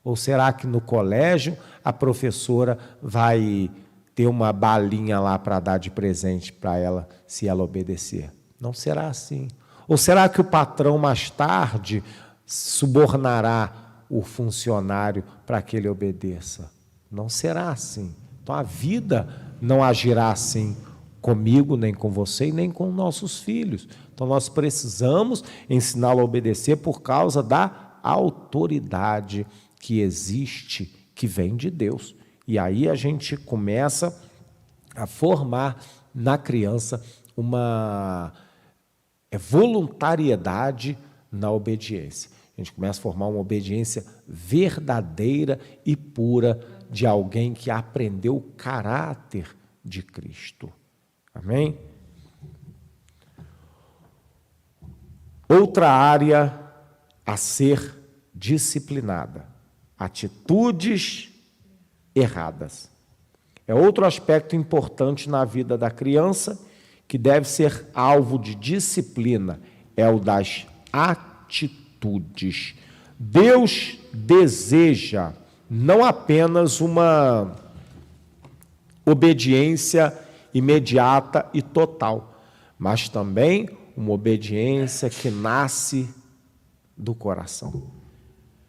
Ou será que no colégio a professora vai ter uma balinha lá para dar de presente para ela, se ela obedecer? Não será assim. Ou será que o patrão mais tarde subornará o funcionário para que ele obedeça? Não será assim. Então a vida não agirá assim comigo, nem com você e nem com nossos filhos. Então nós precisamos ensiná-lo a obedecer por causa da autoridade que existe, que vem de Deus. E aí a gente começa a formar na criança uma voluntariedade na obediência. A gente começa a formar uma obediência verdadeira e pura de alguém que aprendeu o caráter de Cristo. Amém? Outra área a ser disciplinada: atitudes erradas. É outro aspecto importante na vida da criança que deve ser alvo de disciplina, é o das atitudes. Deus deseja não apenas uma obediência imediata e total, mas também uma obediência que nasce do coração.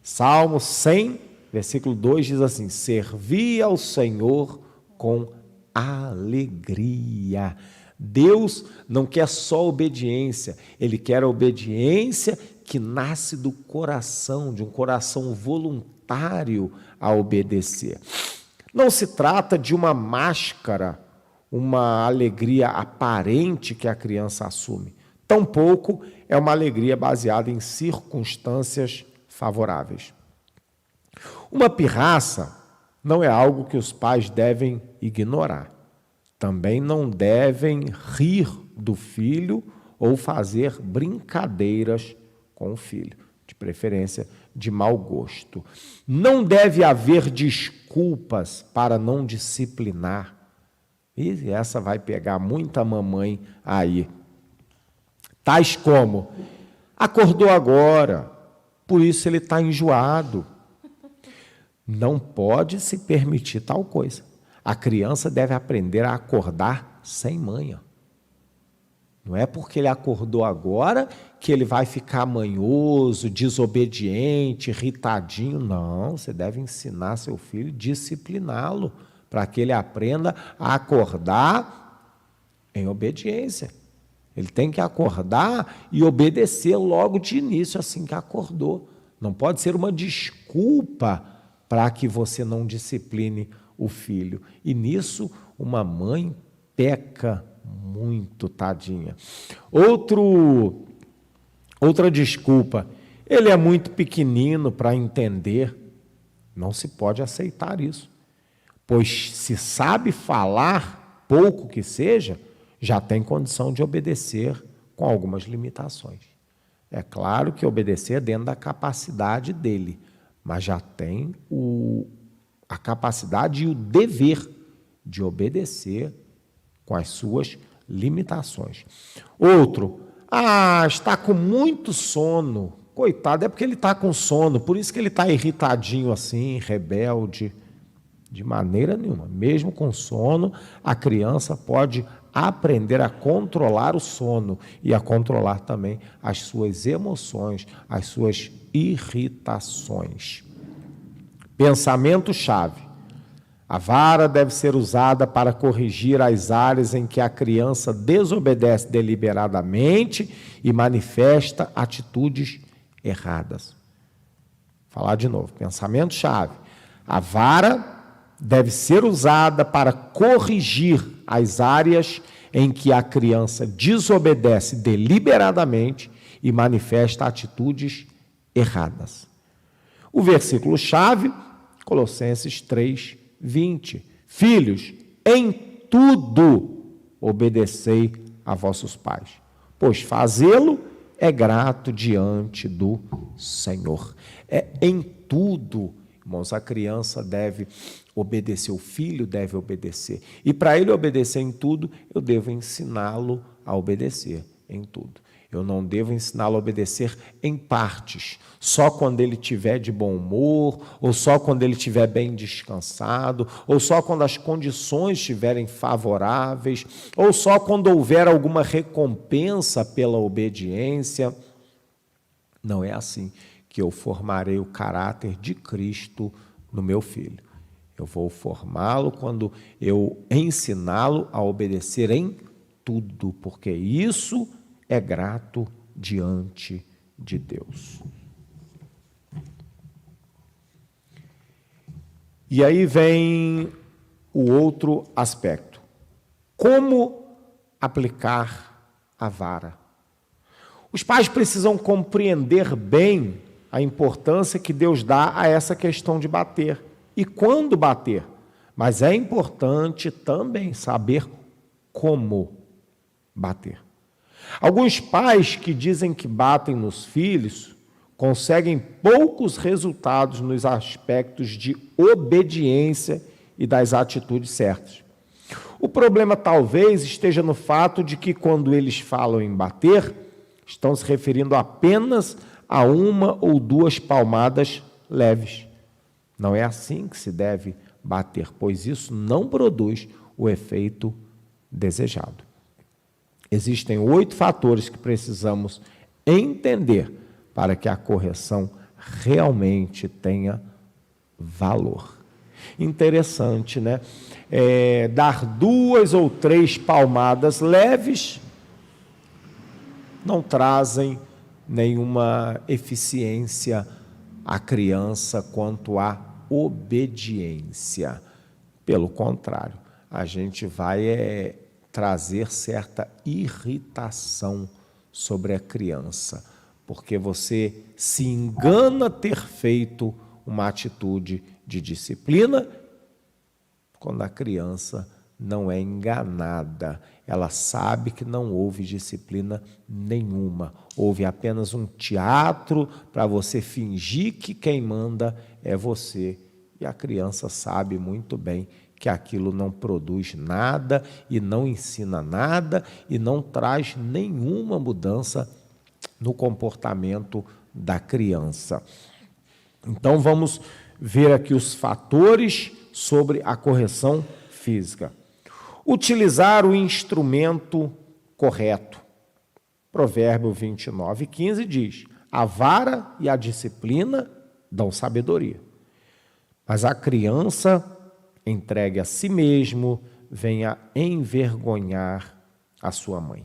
Salmo 100, versículo 2 diz assim: servi ao Senhor com alegria. Deus não quer só obediência, Ele quer a obediência que nasce do coração, de um coração voluntário a obedecer. Não se trata de uma máscara, uma alegria aparente que a criança assume. Tampouco é uma alegria baseada em circunstâncias favoráveis. Uma pirraça não é algo que os pais devem ignorar. Também não devem rir do filho ou fazer brincadeiras com o filho, de preferência de mau gosto. Não deve haver desculpas para não disciplinar. E essa vai pegar muita mamãe aí. Tais como: acordou agora, por isso ele está enjoado. Não pode se permitir tal coisa. A criança deve aprender a acordar sem manha. Não é porque ele acordou agora que ele vai ficar manhoso, desobediente, irritadinho. Não, você deve ensinar seu filho, discipliná-lo, para que ele aprenda a acordar em obediência. Ele tem que acordar e obedecer logo de início, assim que acordou. Não pode ser uma desculpa para que você não discipline o filho. E nisso, uma mãe peca muito, tadinha. Outra desculpa: ele é muito pequenino para entender. Não se pode aceitar isso. Pois se sabe falar, pouco que seja, já tem condição de obedecer com algumas limitações. É claro que obedecer é dentro da capacidade dele, mas já tem a capacidade e o dever de obedecer com as suas limitações. Outro: está com muito sono. Coitado, é porque ele está com sono, por isso que ele está irritadinho assim, rebelde. De maneira nenhuma. Mesmo com sono, a criança pode aprender a controlar o sono e a controlar também as suas emoções, as suas irritações. Pensamento-chave: a vara deve ser usada para corrigir as áreas em que a criança desobedece deliberadamente e manifesta atitudes erradas. Vou falar de novo. Pensamento-chave: a vara deve ser usada para corrigir as áreas em que a criança desobedece deliberadamente e manifesta atitudes erradas. O versículo-chave, Colossenses 3:20. Filhos, em tudo obedecei a vossos pais, pois fazê-lo é grato diante do Senhor. É em tudo, irmãos, a criança deve obedecer, o filho deve obedecer. E para ele obedecer em tudo, eu devo ensiná-lo a obedecer em tudo. Eu não devo ensiná-lo a obedecer em partes, só quando ele estiver de bom humor, ou só quando ele estiver bem descansado, ou só quando as condições estiverem favoráveis, ou só quando houver alguma recompensa pela obediência. Não é assim que eu formarei o caráter de Cristo no meu filho. Eu vou formá-lo quando eu ensiná-lo a obedecer em tudo, porque isso é grato diante de Deus. E aí vem o outro aspecto. Como aplicar a vara? Os pais precisam compreender bem a importância que Deus dá a essa questão de bater. E quando bater? Mas é importante também saber como bater. Alguns pais que dizem que batem nos filhos conseguem poucos resultados nos aspectos de obediência e das atitudes certas. O problema talvez esteja no fato de que quando eles falam em bater, estão se referindo apenas a uma ou duas palmadas leves. Não é assim que se deve bater, pois isso não produz o efeito desejado. Existem 8 fatores que precisamos entender para que a correção realmente tenha valor. Interessante, né? Dar 2 ou 3 palmadas leves não trazem nenhuma eficiência à criança quanto à obediência. Pelo contrário, a gente vai trazer certa irritação sobre a criança, porque você se engana ter feito uma atitude de disciplina quando a criança não é enganada. Ela sabe que não houve disciplina nenhuma. Houve apenas um teatro para você fingir que quem manda é você. E a criança sabe muito bem que aquilo não produz nada e não ensina nada e não traz nenhuma mudança no comportamento da criança. Então, vamos ver aqui os fatores sobre a correção física. Utilizar o instrumento correto. Provérbio 29:15 diz: a vara e a disciplina dão sabedoria, mas a criança entregue a si mesmo venha envergonhar a sua mãe.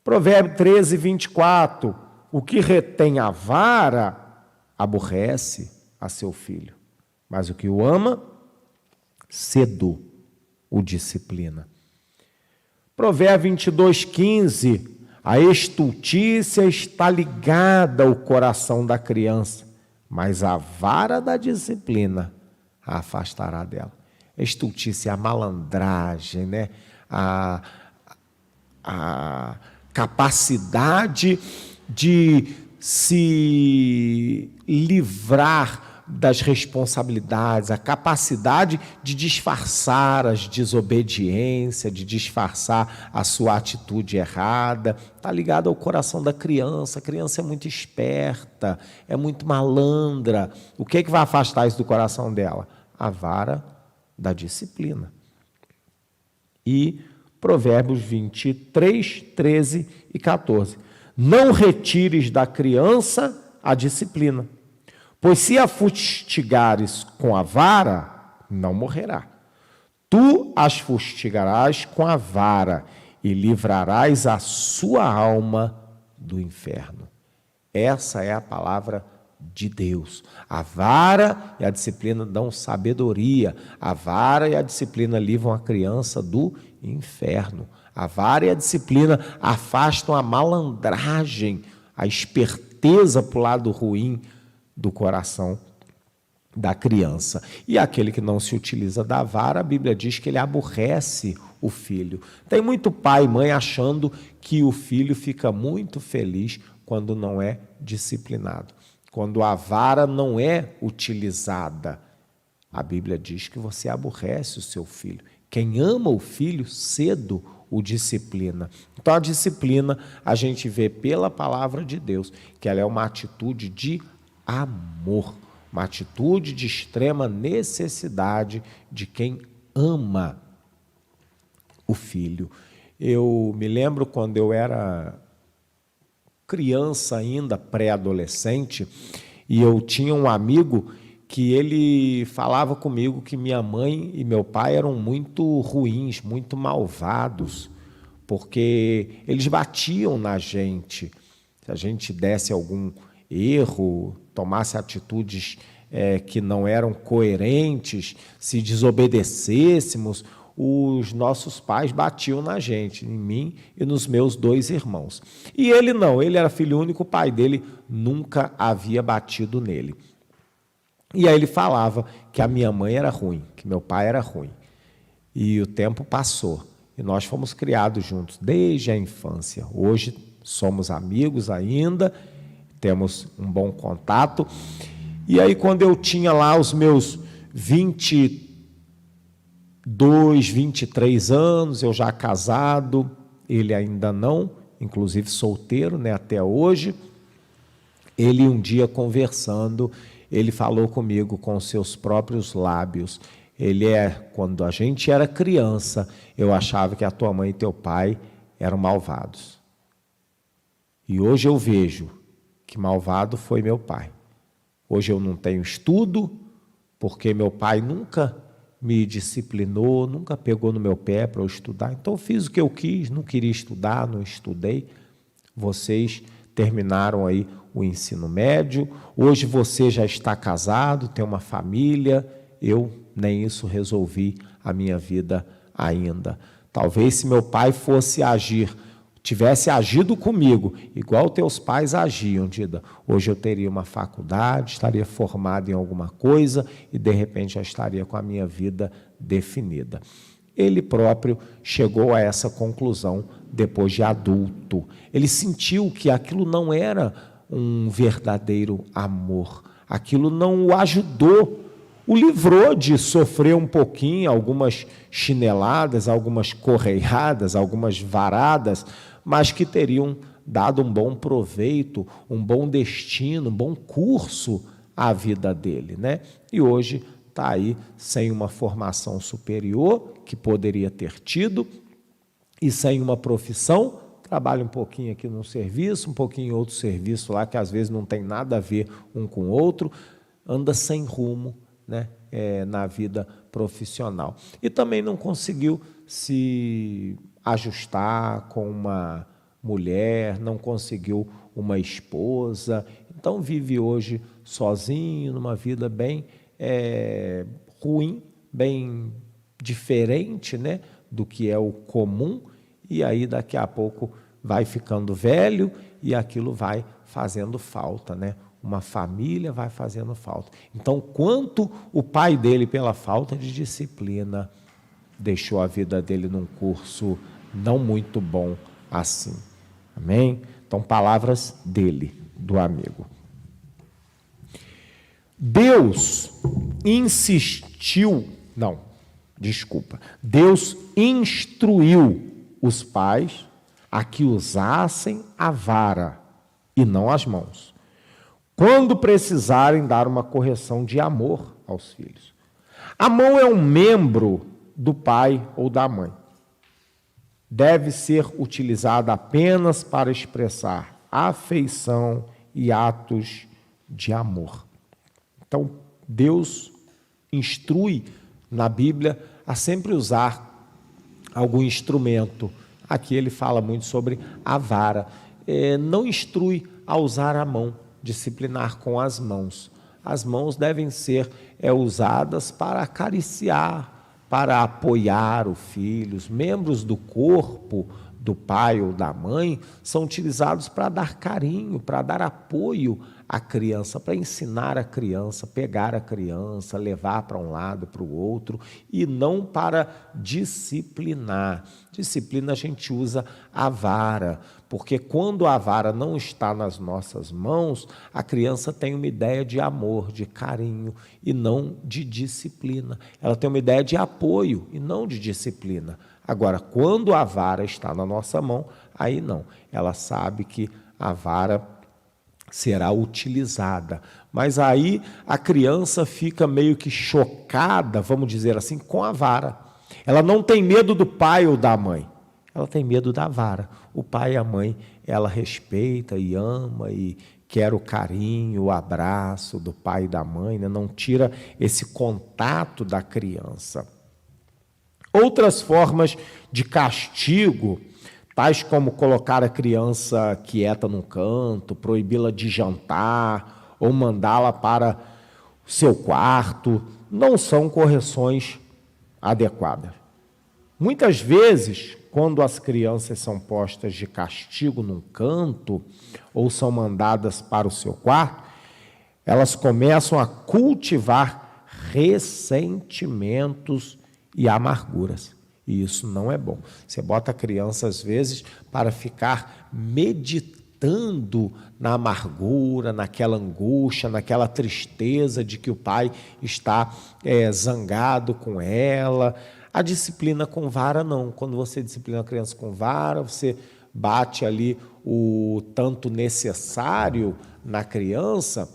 Provérbio 13:24, o que retém a vara aborrece a seu filho, mas o que o ama, cedo o disciplina. Provérbio 22:15, a estultícia está ligada ao coração da criança, mas a vara da disciplina a afastará dela. A estultícia é a malandragem, né? A capacidade de se livrar das responsabilidades, a capacidade de disfarçar as desobediências, de disfarçar a sua atitude errada, está ligado ao coração da criança. A criança é muito esperta, é muito malandra. O que é que vai afastar isso do coração dela? A vara da disciplina. E Provérbios 23, 13 e 14. Não retires da criança a disciplina, pois se a fustigares com a vara, não morrerá. Tu as fustigarás com a vara e livrarás a sua alma do inferno. Essa é a palavra de Deus. A vara e a disciplina dão sabedoria. A vara e a disciplina livram a criança do inferno. A vara e a disciplina afastam a malandragem, a esperteza para o lado ruim do coração da criança. E aquele que não se utiliza da vara, a Bíblia diz que ele aborrece o filho. Tem muito pai e mãe achando que o filho fica muito feliz quando não é disciplinado. Quando a vara não é utilizada, a Bíblia diz que você aborrece o seu filho. Quem ama o filho, cedo o disciplina. Então, a disciplina, a gente vê pela palavra de Deus, que ela é uma atitude de amor, uma atitude de extrema necessidade de quem ama o filho. Eu me lembro quando eu era criança ainda, pré-adolescente, e eu tinha um amigo que ele falava comigo que minha mãe e meu pai eram muito ruins, muito malvados, porque eles batiam na gente. Se a gente desse algum erro, tomasse atitudes que não eram coerentes, se desobedecêssemos, os nossos pais batiam na gente, em mim e nos meus 2 irmãos. E ele não, ele era filho único, o pai dele nunca havia batido nele. E aí ele falava que a minha mãe era ruim, que meu pai era ruim. E o tempo passou, e nós fomos criados juntos desde a infância. Hoje somos amigos ainda, temos um bom contato. E aí quando eu tinha lá os meus 22, 23 anos, eu já casado, ele ainda não, inclusive solteiro, né, até hoje. Ele um dia conversando, ele falou comigo com seus próprios lábios. Quando a gente era criança, eu achava que a tua mãe e teu pai eram malvados. E hoje eu vejo que malvado foi meu pai. Hoje eu não tenho estudo, porque meu pai nunca me disciplinou, nunca pegou no meu pé para eu estudar. Então eu fiz o que eu quis, não queria estudar, não estudei. Vocês terminaram aí o ensino médio, hoje você já está casado, tem uma família, eu nem isso resolvi a minha vida ainda. Talvez se meu pai tivesse agido comigo, igual teus pais agiam, Dida, hoje eu teria uma faculdade, estaria formado em alguma coisa e de repente já estaria com a minha vida definida. Ele próprio chegou a essa conclusão depois de adulto. Ele sentiu que aquilo não era um verdadeiro amor. Aquilo não o ajudou, o livrou de sofrer um pouquinho, algumas chineladas, algumas correiadas, algumas varadas, mas que teriam dado um bom proveito, um bom destino, um bom curso à vida dele, né? E hoje está aí sem uma formação superior, que poderia ter tido, e sem uma profissão, trabalha um pouquinho aqui num serviço, um pouquinho em outro serviço lá, que às vezes não tem nada a ver um com o outro, anda sem rumo, né, na vida profissional. E também não conseguiu se ajustar com uma mulher, não conseguiu uma esposa, então vive hoje sozinho, numa vida bem ruim, bem diferente, né, do que é o comum, e aí daqui a pouco vai ficando velho e aquilo vai fazendo falta, né? Uma família vai fazendo falta. Então, quanto o pai dele, pela falta de disciplina, deixou a vida dele num curso não muito bom assim. Amém? Então, palavras dele, do amigo. Deus Deus instruiu os pais a que usassem a vara e não as mãos, quando precisarem dar uma correção de amor aos filhos. A mão é um membro do pai ou da mãe. Deve ser utilizada apenas para expressar afeição e atos de amor. Então, Deus instrui na Bíblia a sempre usar algum instrumento. Aqui ele fala muito sobre a vara. Não instrui a usar a mão, disciplinar com as mãos. As mãos devem ser usadas para acariciar, para apoiar o filho. Os membros do corpo do pai ou da mãe são utilizados para dar carinho, para dar apoio à criança, para ensinar a criança, pegar a criança, levar para um lado, para o outro, e não para disciplinar. Disciplina a gente usa a vara, porque quando a vara não está nas nossas mãos, a criança tem uma ideia de amor, de carinho, e não de disciplina. Ela tem uma ideia de apoio e não de disciplina. Agora, quando a vara está na nossa mão, aí não. Ela sabe que a vara será utilizada. Mas aí a criança fica meio que chocada, vamos dizer assim, com a vara. Ela não tem medo do pai ou da mãe. Ela tem medo da vara. O pai e a mãe, ela respeita e ama e quer o carinho, o abraço do pai e da mãe, né? Não tira esse contato da criança. Outras formas de castigo, tais como colocar a criança quieta num canto, proibi-la de jantar ou mandá-la para o seu quarto, não são correções adequadas. Muitas vezes, quando as crianças são postas de castigo num canto ou são mandadas para o seu quarto, elas começam a cultivar ressentimentos e amarguras. E isso não é bom. Você bota a criança, às vezes, para ficar meditando na amargura, naquela angústia, naquela tristeza de que o pai está zangado com ela. A disciplina com vara, não. Quando você disciplina a criança com vara, você bate ali o tanto necessário na criança,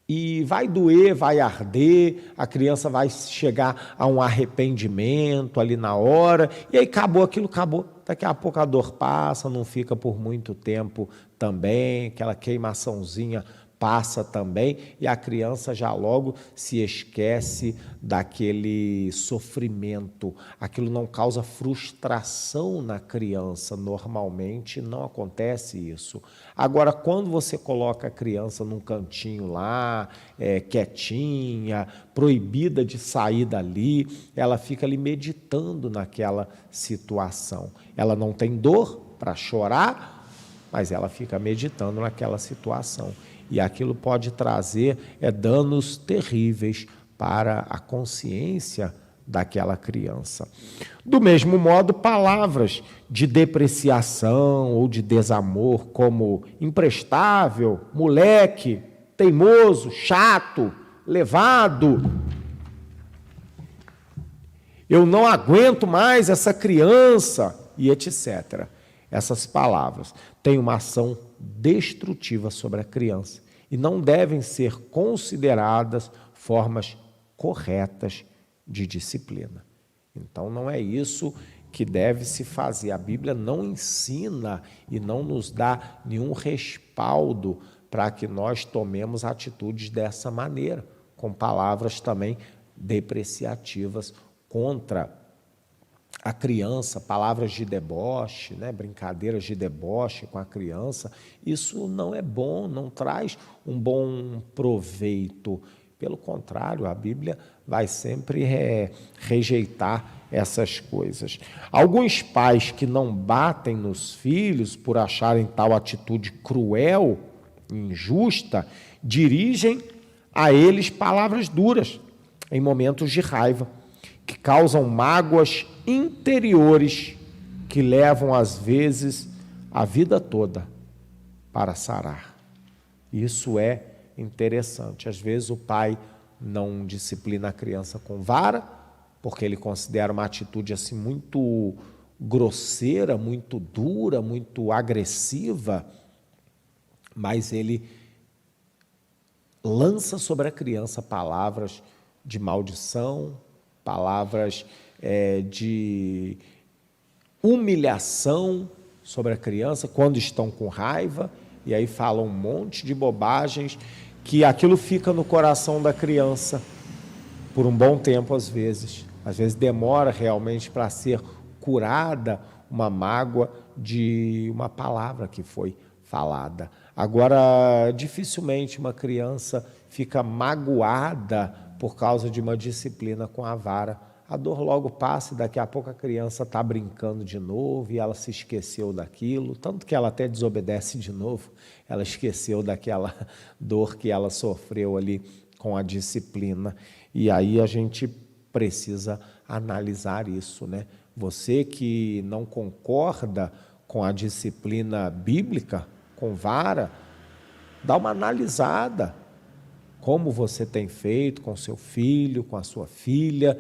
e vai doer, vai arder, a criança vai chegar a um arrependimento ali na hora, e aí acabou aquilo, acabou. Daqui a pouco a dor passa, não fica por muito tempo também, aquela queimaçãozinha passa também, e a criança já logo se esquece daquele sofrimento. Aquilo não causa frustração na criança, normalmente não acontece isso. Agora, quando você coloca a criança num cantinho lá, quietinha, proibida de sair dali, ela fica ali meditando naquela situação. Ela não tem dor para chorar, mas ela fica meditando naquela situação. E aquilo pode trazer danos terríveis para a consciência daquela criança. Do mesmo modo, palavras de depreciação ou de desamor, como imprestável, moleque, teimoso, chato, levado. Eu não aguento mais essa criança, e etc. Essas palavras têm uma ação destrutiva sobre a criança e não devem ser consideradas formas corretas de disciplina. Então, não é isso que deve se fazer. A Bíblia não ensina e não nos dá nenhum respaldo para que nós tomemos atitudes dessa maneira, com palavras também depreciativas contra a criança, palavras de deboche, brincadeiras de deboche com a criança. Isso não é bom, não traz um bom proveito. Pelo contrário, a Bíblia vai sempre rejeitar essas coisas. Alguns pais que não batem nos filhos por acharem tal atitude cruel, injusta, dirigem a eles palavras duras em momentos de raiva, que causam mágoas interiores que levam, às vezes, a vida toda para sarar. Isso é interessante. Às vezes o pai não disciplina a criança com vara, porque ele considera uma atitude assim muito grosseira, muito dura, muito agressiva, mas ele lança sobre a criança palavras de maldição, palavras de humilhação sobre a criança quando estão com raiva, e aí falam um monte de bobagens, que aquilo fica no coração da criança por um bom tempo, às vezes demora realmente para ser curada uma mágoa de uma palavra que foi falada. Agora, dificilmente uma criança fica magoada por causa de uma disciplina com a vara. A dor logo passa e daqui a pouco a criança está brincando de novo e ela se esqueceu daquilo, tanto que ela até desobedece de novo, ela esqueceu daquela dor que ela sofreu ali com a disciplina. E aí a gente precisa analisar isso, Você que não concorda com a disciplina bíblica, com vara, dá uma analisada. Como você tem feito com seu filho, com a sua filha,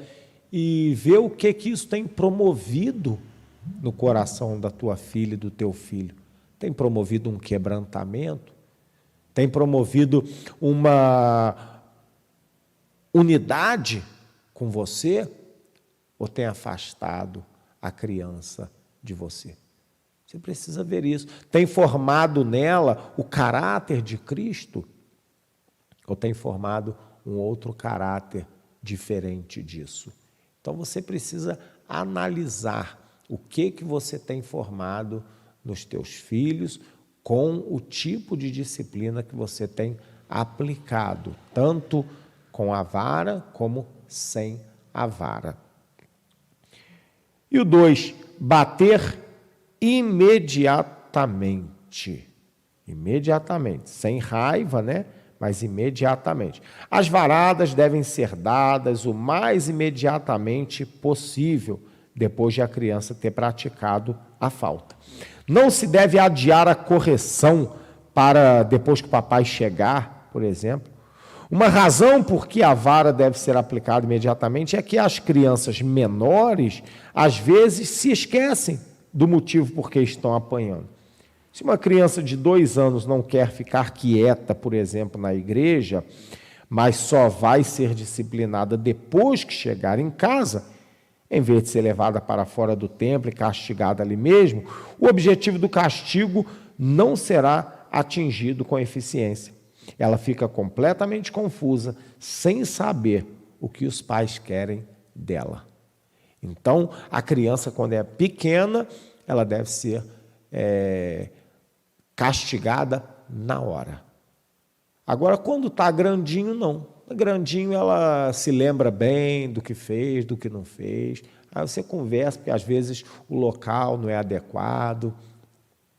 e ver o que isso tem promovido no coração da tua filha e do teu filho. Tem promovido um quebrantamento? Tem promovido uma unidade com você? Ou tem afastado a criança de você? Você precisa ver isso. Tem formado nela o caráter de Cristo? Ou tem formado um outro caráter diferente disso? Então, você precisa analisar o que você tem formado nos teus filhos com o tipo de disciplina que você tem aplicado, tanto com a vara como sem a vara. E o 2, bater imediatamente. Imediatamente, sem raiva, né? Mas imediatamente. As varadas devem ser dadas o mais imediatamente possível, depois de a criança ter praticado a falta. Não se deve adiar a correção para depois que o papai chegar, por exemplo. Uma razão por que a vara deve ser aplicada imediatamente é que as crianças menores, às vezes, se esquecem do motivo por que estão apanhando. Se uma criança de 2 anos não quer ficar quieta, por exemplo, na igreja, mas só vai ser disciplinada depois que chegar em casa, em vez de ser levada para fora do templo e castigada ali mesmo, o objetivo do castigo não será atingido com eficiência. Ela fica completamente confusa, sem saber o que os pais querem dela. Então, a criança, quando é pequena, ela deve ser castigada na hora. Agora, quando está grandinho, não. Grandinho, ela se lembra bem do que fez, do que não fez. Aí você conversa, porque às vezes o local não é adequado.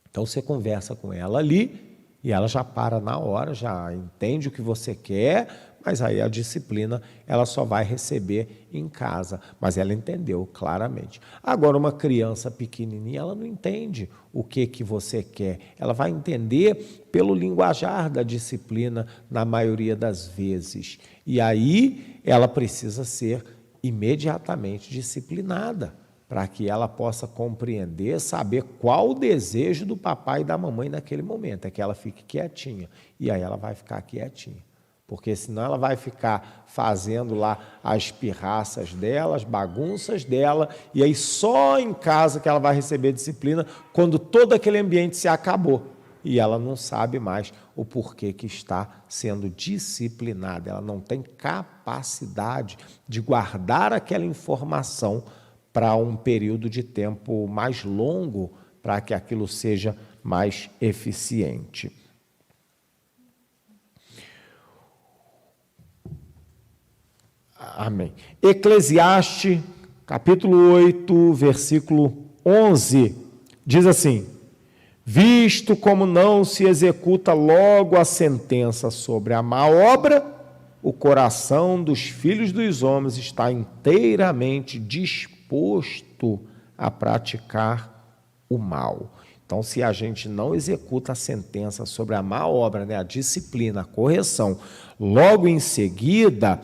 Então, você conversa com ela ali e ela já para na hora, já entende o que você quer, mas aí a disciplina ela só vai receber em casa. Mas ela entendeu claramente. Agora, uma criança pequenininha, ela não entende o que você quer. Ela vai entender pelo linguajar da disciplina, na maioria das vezes. E aí, ela precisa ser imediatamente disciplinada, para que ela possa compreender, saber qual o desejo do papai e da mamãe naquele momento, é que ela fique quietinha. E aí ela vai ficar quietinha. Porque senão ela vai ficar fazendo lá as pirraças dela, as bagunças dela, e aí só em casa que ela vai receber disciplina quando todo aquele ambiente se acabou. E ela não sabe mais o porquê que está sendo disciplinada. Ela não tem capacidade de guardar aquela informação para um período de tempo mais longo, para que aquilo seja mais eficiente. Amém. Eclesiastes, capítulo 8, versículo 11, diz assim: visto como não se executa logo a sentença sobre a má obra, o coração dos filhos dos homens está inteiramente disposto a praticar o mal. Então, se a gente não executa a sentença sobre a má obra, né, a disciplina, a correção, logo em seguida,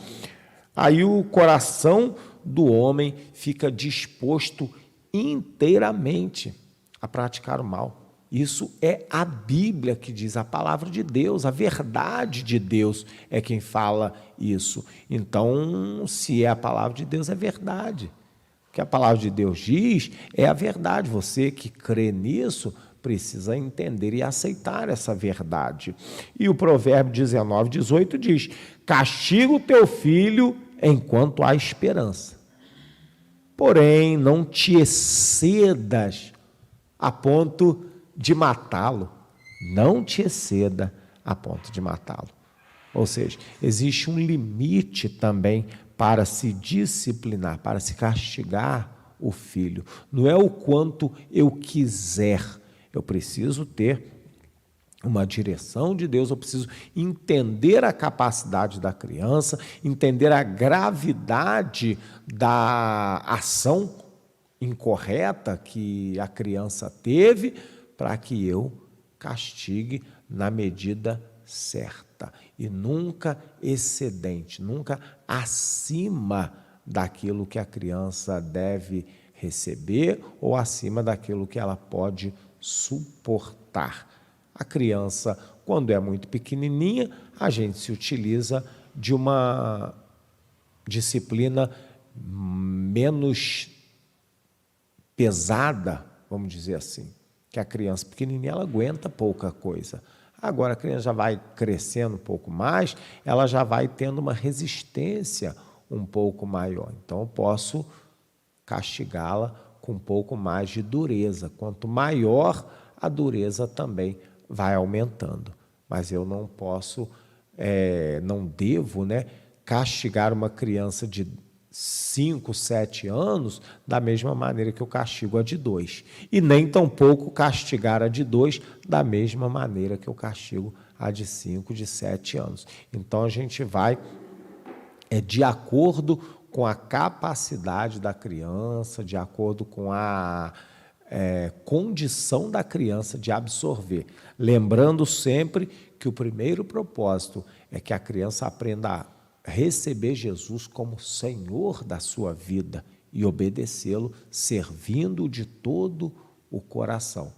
aí o coração do homem fica disposto inteiramente a praticar o mal. Isso é a Bíblia que diz, a palavra de Deus, a verdade de Deus é quem fala isso. Então, se é a palavra de Deus, é verdade. O que a palavra de Deus diz é a verdade. Você que crê nisso precisa entender e aceitar essa verdade. E o provérbio 19, 18 diz: castiga o teu filho enquanto há esperança. Porém, não te excedas a ponto de matá-lo. Não te exceda a ponto de matá-lo. Ou seja, existe um limite também para se disciplinar, para se castigar o filho. Não é o quanto eu quiser. Eu preciso ter uma direção de Deus, eu preciso entender a capacidade da criança, entender a gravidade da ação incorreta que a criança teve, para que eu castigue na medida certa e nunca excedente, nunca acima daquilo que a criança deve receber ou acima daquilo que ela pode suportar. A criança, quando é muito pequenininha, a gente se utiliza de uma disciplina menos pesada, vamos dizer assim, que a criança pequenininha ela aguenta pouca coisa. Agora a criança já vai crescendo um pouco mais, ela já vai tendo uma resistência um pouco maior. Então eu posso castigá-la com um pouco mais de dureza. Quanto maior a dureza também vai aumentando. Mas eu não posso, não devo, castigar uma criança de 5, 7 anos, da mesma maneira que eu castigo a de 2. E nem tampouco castigar a de 2 da mesma maneira que eu castigo a de 5, de 7 anos. Então, a gente vai de acordo com a capacidade da criança, de acordo com a condição da criança de absorver. Lembrando sempre que o primeiro propósito é que a criança aprenda a receber Jesus como Senhor da sua vida e obedecê-lo, servindo de todo o coração.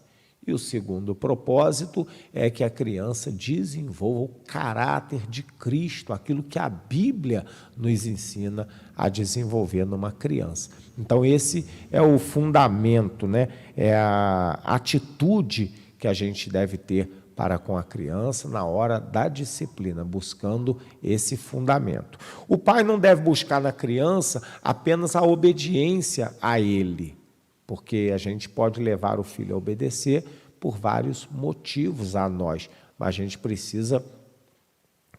E o segundo propósito é que a criança desenvolva o caráter de Cristo, aquilo que a Bíblia nos ensina a desenvolver numa criança. Então, esse é o fundamento, né? É a atitude que a gente deve ter para com a criança na hora da disciplina, buscando esse fundamento. O pai não deve buscar na criança apenas a obediência a ele, porque a gente pode levar o filho a obedecer por vários motivos a nós, mas a gente precisa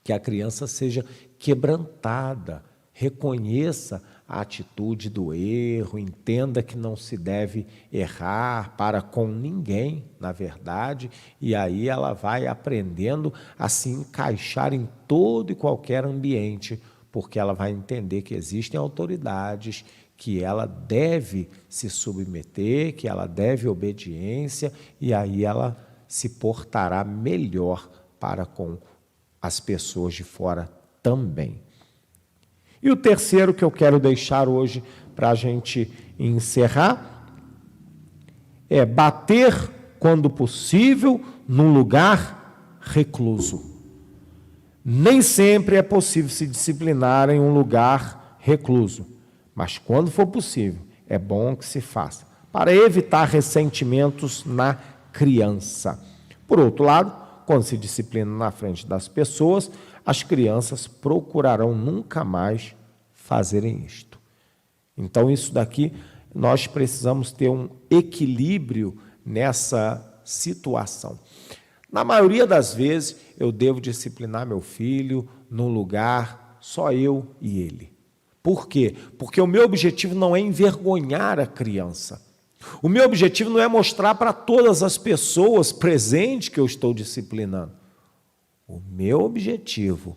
que a criança seja quebrantada, reconheça a atitude do erro, entenda que não se deve errar para com ninguém, na verdade, e aí ela vai aprendendo a se encaixar em todo e qualquer ambiente, porque ela vai entender que existem autoridades, que ela deve se submeter, que ela deve obediência, e aí ela se portará melhor para com as pessoas de fora também. E o terceiro que eu quero deixar hoje para a gente encerrar é bater, quando possível, num lugar recluso. Nem sempre é possível se disciplinar em um lugar recluso, mas quando for possível, é bom que se faça, para evitar ressentimentos na criança. Por outro lado, quando se disciplina na frente das pessoas, as crianças procurarão nunca mais fazerem isto. Então, isso daqui, nós precisamos ter um equilíbrio nessa situação. Na maioria das vezes, eu devo disciplinar meu filho num lugar só eu e ele. Por quê? Porque o meu objetivo não é envergonhar a criança. O meu objetivo não é mostrar para todas as pessoas presentes que eu estou disciplinando. O meu objetivo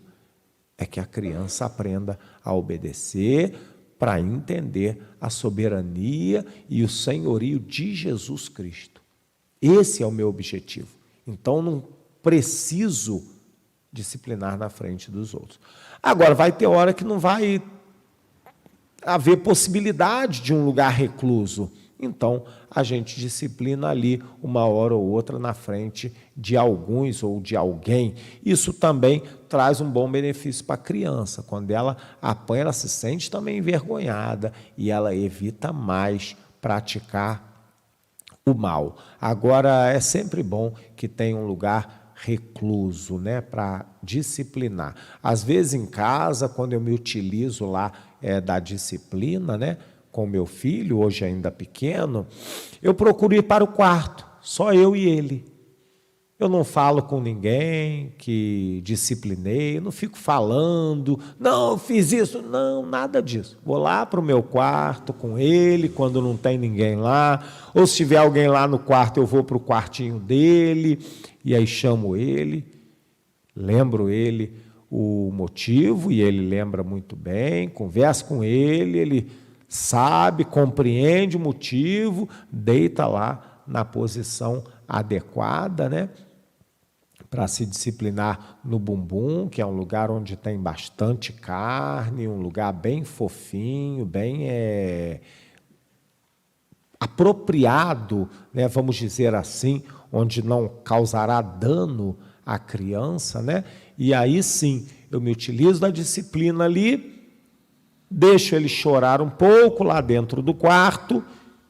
é que a criança aprenda a obedecer para entender a soberania e o senhorio de Jesus Cristo. Esse é o meu objetivo. Então, não preciso disciplinar na frente dos outros. Agora, vai ter hora que não vai haver possibilidade de um lugar recluso. Então, a gente disciplina ali uma hora ou outra na frente de alguns ou de alguém. Isso também traz um bom benefício para a criança. Quando ela apanha, ela se sente também envergonhada e ela evita mais praticar o mal. Agora, é sempre bom que tenha um lugar recluso, né, para disciplinar. Às vezes, em casa, quando eu me utilizo lá da disciplina, né, com meu filho, hoje ainda pequeno, eu procuro ir para o quarto, só eu e ele. Eu não falo com ninguém que disciplinei, não fico falando, não, eu fiz isso, não, nada disso. Vou lá para o meu quarto com ele, quando não tem ninguém lá, ou se tiver alguém lá no quarto, eu vou para o quartinho dele, e aí chamo ele, lembro ele o motivo, e ele lembra muito bem, converso com ele, ele sabe, compreende o motivo, deita lá na posição adequada, né, para se disciplinar no bumbum, que é um lugar onde tem bastante carne, um lugar bem fofinho, bem apropriado, né, vamos dizer assim, onde não causará dano à criança, né? E aí sim, eu me utilizo da disciplina ali, deixo ele chorar um pouco lá dentro do quarto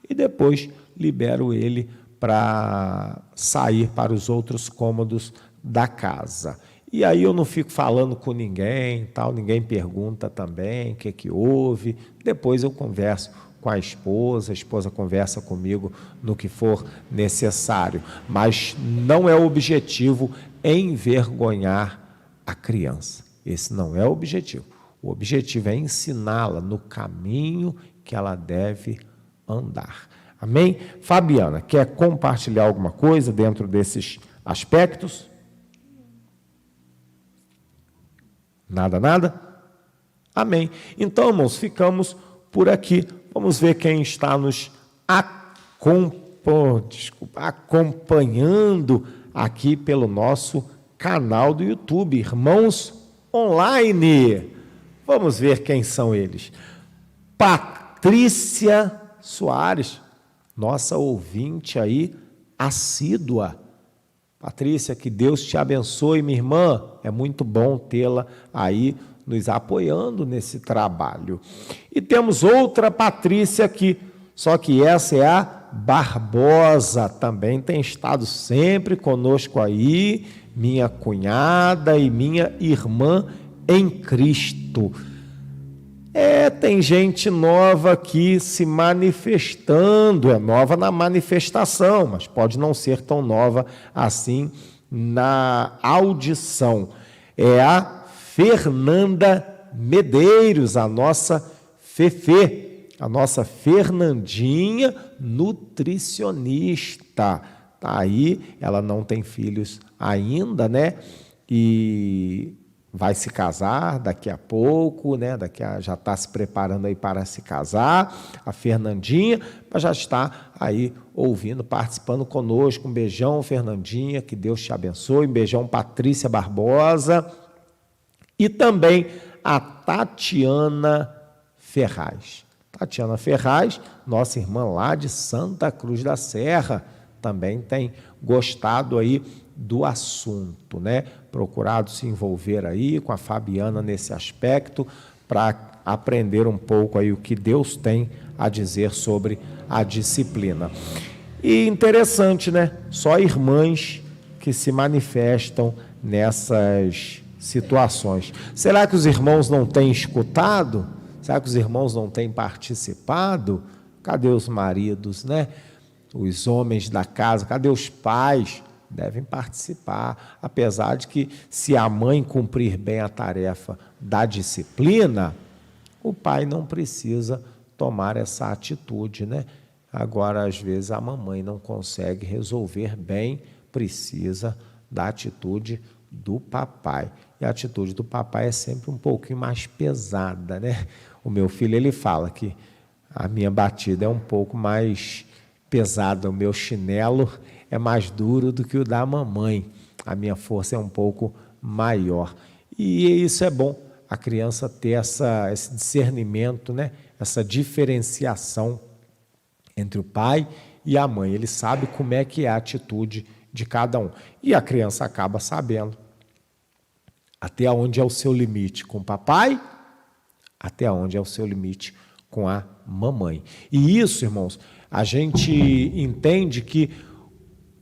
e depois libero ele para sair para os outros cômodos da casa. E aí eu não fico falando com ninguém, tal, ninguém pergunta também o que houve. Depois eu converso com a esposa conversa comigo no que for necessário. Mas não é o objetivo envergonhar a criança. Esse não é o objetivo. O objetivo é ensiná-la no caminho que ela deve andar. Amém? Fabiana, quer compartilhar alguma coisa dentro desses aspectos? Nada, nada? Amém. Então, irmãos, ficamos por aqui. Vamos ver quem está nos acompanhando aqui pelo nosso canal do YouTube. Irmãos online. Vamos ver quem são eles. Patrícia Soares, nossa ouvinte aí, assídua. Patrícia, que Deus te abençoe, minha irmã. É muito bom tê-la aí nos apoiando nesse trabalho. E temos outra Patrícia aqui, só que essa é a Barbosa, também tem estado sempre conosco aí, minha cunhada e minha irmã em Cristo. Tem gente nova aqui se manifestando, é nova na manifestação, mas pode não ser tão nova assim na audição. É a Fernanda Medeiros, a nossa Fefê, a nossa Fernandinha, nutricionista. Tá aí, ela não tem filhos ainda, né? E vai se casar daqui a pouco, né? Já está se preparando aí para se casar, a Fernandinha, mas já está aí ouvindo, participando conosco. Um beijão, Fernandinha, que Deus te abençoe. Um beijão, Patrícia Barbosa. E também a Tatiana Ferraz. Tatiana Ferraz, nossa irmã lá de Santa Cruz da Serra, também tem gostado aí do assunto, né? Procurado se envolver aí com a Fabiana nesse aspecto para aprender um pouco aí o que Deus tem a dizer sobre a disciplina. E interessante, né? Só irmãs que se manifestam nessas situações. Será que os irmãos não têm escutado? Será que os irmãos não têm participado? Cadê os maridos, né? Os homens da casa, cadê os pais? Devem participar, apesar de que, se a mãe cumprir bem a tarefa da disciplina, o pai não precisa tomar essa atitude, né? Agora, às vezes, a mamãe não consegue resolver bem, precisa da atitude do papai. E a atitude do papai é sempre um pouquinho mais pesada, né? O meu filho, ele fala que a minha batida é um pouco mais pesada, o meu chinelo é mais duro do que o da mamãe, a minha força é um pouco maior. E isso é bom, a criança ter esse discernimento, né? Essa diferenciação entre o pai e a mãe. Ele sabe como é que é a atitude de cada um. E a criança acaba sabendo até onde é o seu limite com o papai, até onde é o seu limite com a mamãe. E isso, irmãos, a gente entende que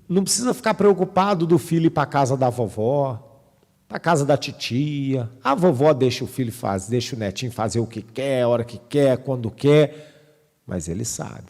não precisa ficar preocupado do filho ir para a casa da vovó, para a casa da titia. A vovó deixa o filho fazer, deixa o netinho fazer o que quer, a hora que quer, quando quer. Mas ele sabe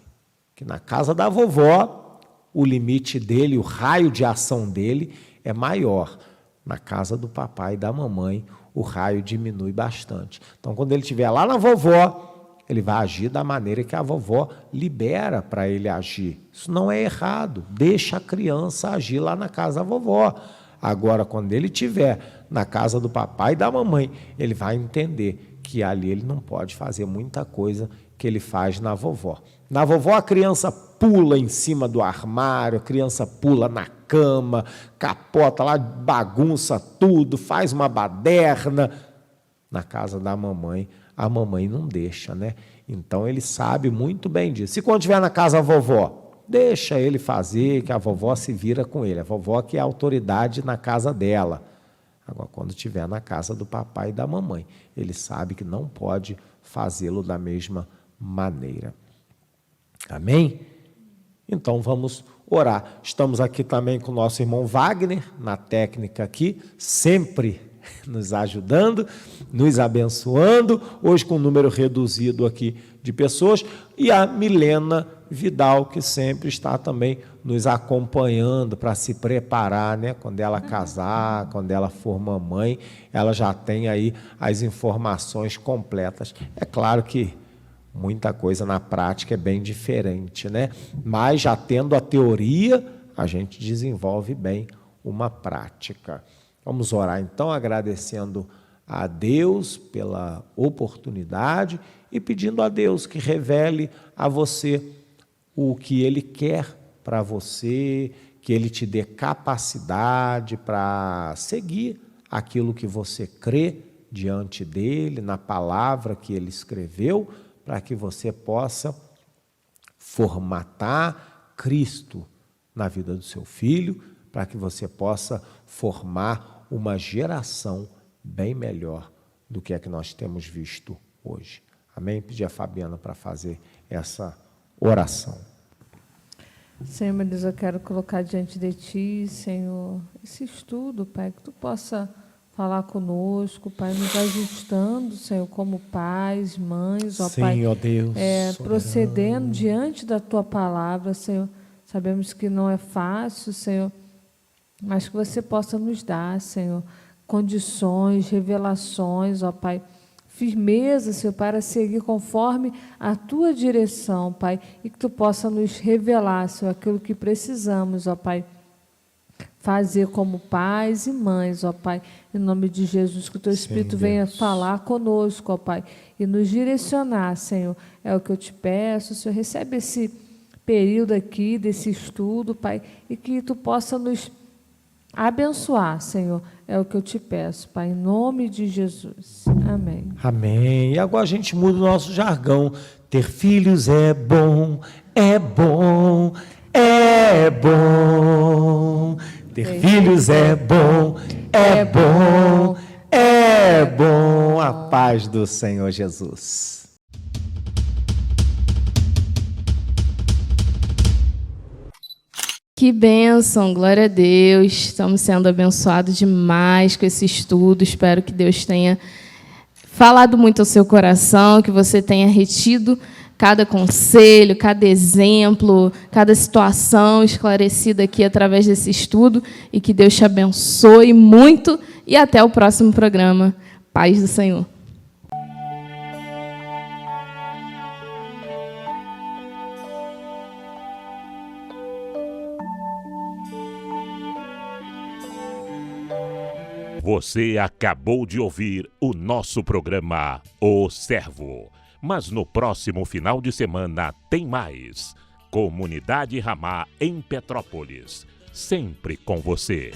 que na casa da vovó, o limite dele, o raio de ação dele é maior. Na casa do papai e da mamãe, o raio diminui bastante. Então, quando ele estiver lá na vovó, ele vai agir da maneira que a vovó libera para ele agir. Isso não é errado. Deixa a criança agir lá na casa da vovó. Agora, quando ele estiver na casa do papai e da mamãe, ele vai entender que ali ele não pode fazer muita coisa que ele faz na vovó. Na vovó, a criança pula em cima do armário, a criança pula na cama, capota lá, bagunça tudo, faz uma baderna. Na casa da mamãe, a mamãe não deixa, né? Então, ele sabe muito bem disso. E quando estiver na casa da vovó, deixa ele fazer, que a vovó se vira com ele. A vovó que é a autoridade na casa dela. Agora, quando estiver na casa do papai e da mamãe, ele sabe que não pode fazê-lo da mesma maneira. Amém? Então, vamos orar. Estamos aqui também com o nosso irmão Wagner, na técnica aqui, sempre nos ajudando, nos abençoando, hoje com um número reduzido aqui de pessoas, e a Milena Vidal, que sempre está também nos acompanhando para se preparar, né? Quando ela casar, quando ela for mamãe, ela já tem aí as informações completas. É claro que muita coisa na prática é bem diferente, né? Mas já tendo a teoria, a gente desenvolve bem uma prática. Vamos orar então, agradecendo a Deus pela oportunidade e pedindo a Deus que revele a você o que Ele quer para você, que Ele te dê capacidade para seguir aquilo que você crê diante dEle, na palavra que Ele escreveu, para que você possa formatar Cristo na vida do seu filho, para que você possa formar uma geração bem melhor do que é que nós temos visto hoje. Amém? Pedir a Fabiana para fazer essa oração. Senhor, meu Deus, eu quero colocar diante de Ti, Senhor, esse estudo, Pai, que Tu possa falar conosco, Pai, nos ajustando, Senhor, como pais, mães, ó Sim, Pai, ó Deus, procedendo diante da Tua palavra, Senhor. Sabemos que não é fácil, Senhor, mas que Você possa nos dar, Senhor, condições, revelações, ó Pai, firmeza, Senhor, para seguir conforme a Tua direção, Pai, e que Tu possa nos revelar, Senhor, aquilo que precisamos, ó Pai, fazer como pais e mães, ó Pai, em nome de Jesus, que o Teu Espírito venha falar conosco, ó Pai, e nos direcionar, Senhor, é o que eu te peço, Senhor, recebe esse período aqui, desse estudo, Pai, e que Tu possa nos abençoar, Senhor, é o que eu te peço, Pai, em nome de Jesus. Amém. Amém. E agora a gente muda o nosso jargão. Ter filhos é bom, é bom, é bom. Ter filhos é bom, é bom, é bom. A paz do Senhor Jesus. Que bênção, glória a Deus. Estamos sendo abençoados demais com esse estudo. Espero que Deus tenha falado muito ao seu coração, que você tenha retido cada conselho, cada exemplo, cada situação esclarecida aqui através desse estudo e que Deus te abençoe muito e até o próximo programa. Paz do Senhor. Você acabou de ouvir o nosso programa O Servo. Mas no próximo final de semana tem mais. Comunidade Ramá em Petrópolis. Sempre com você.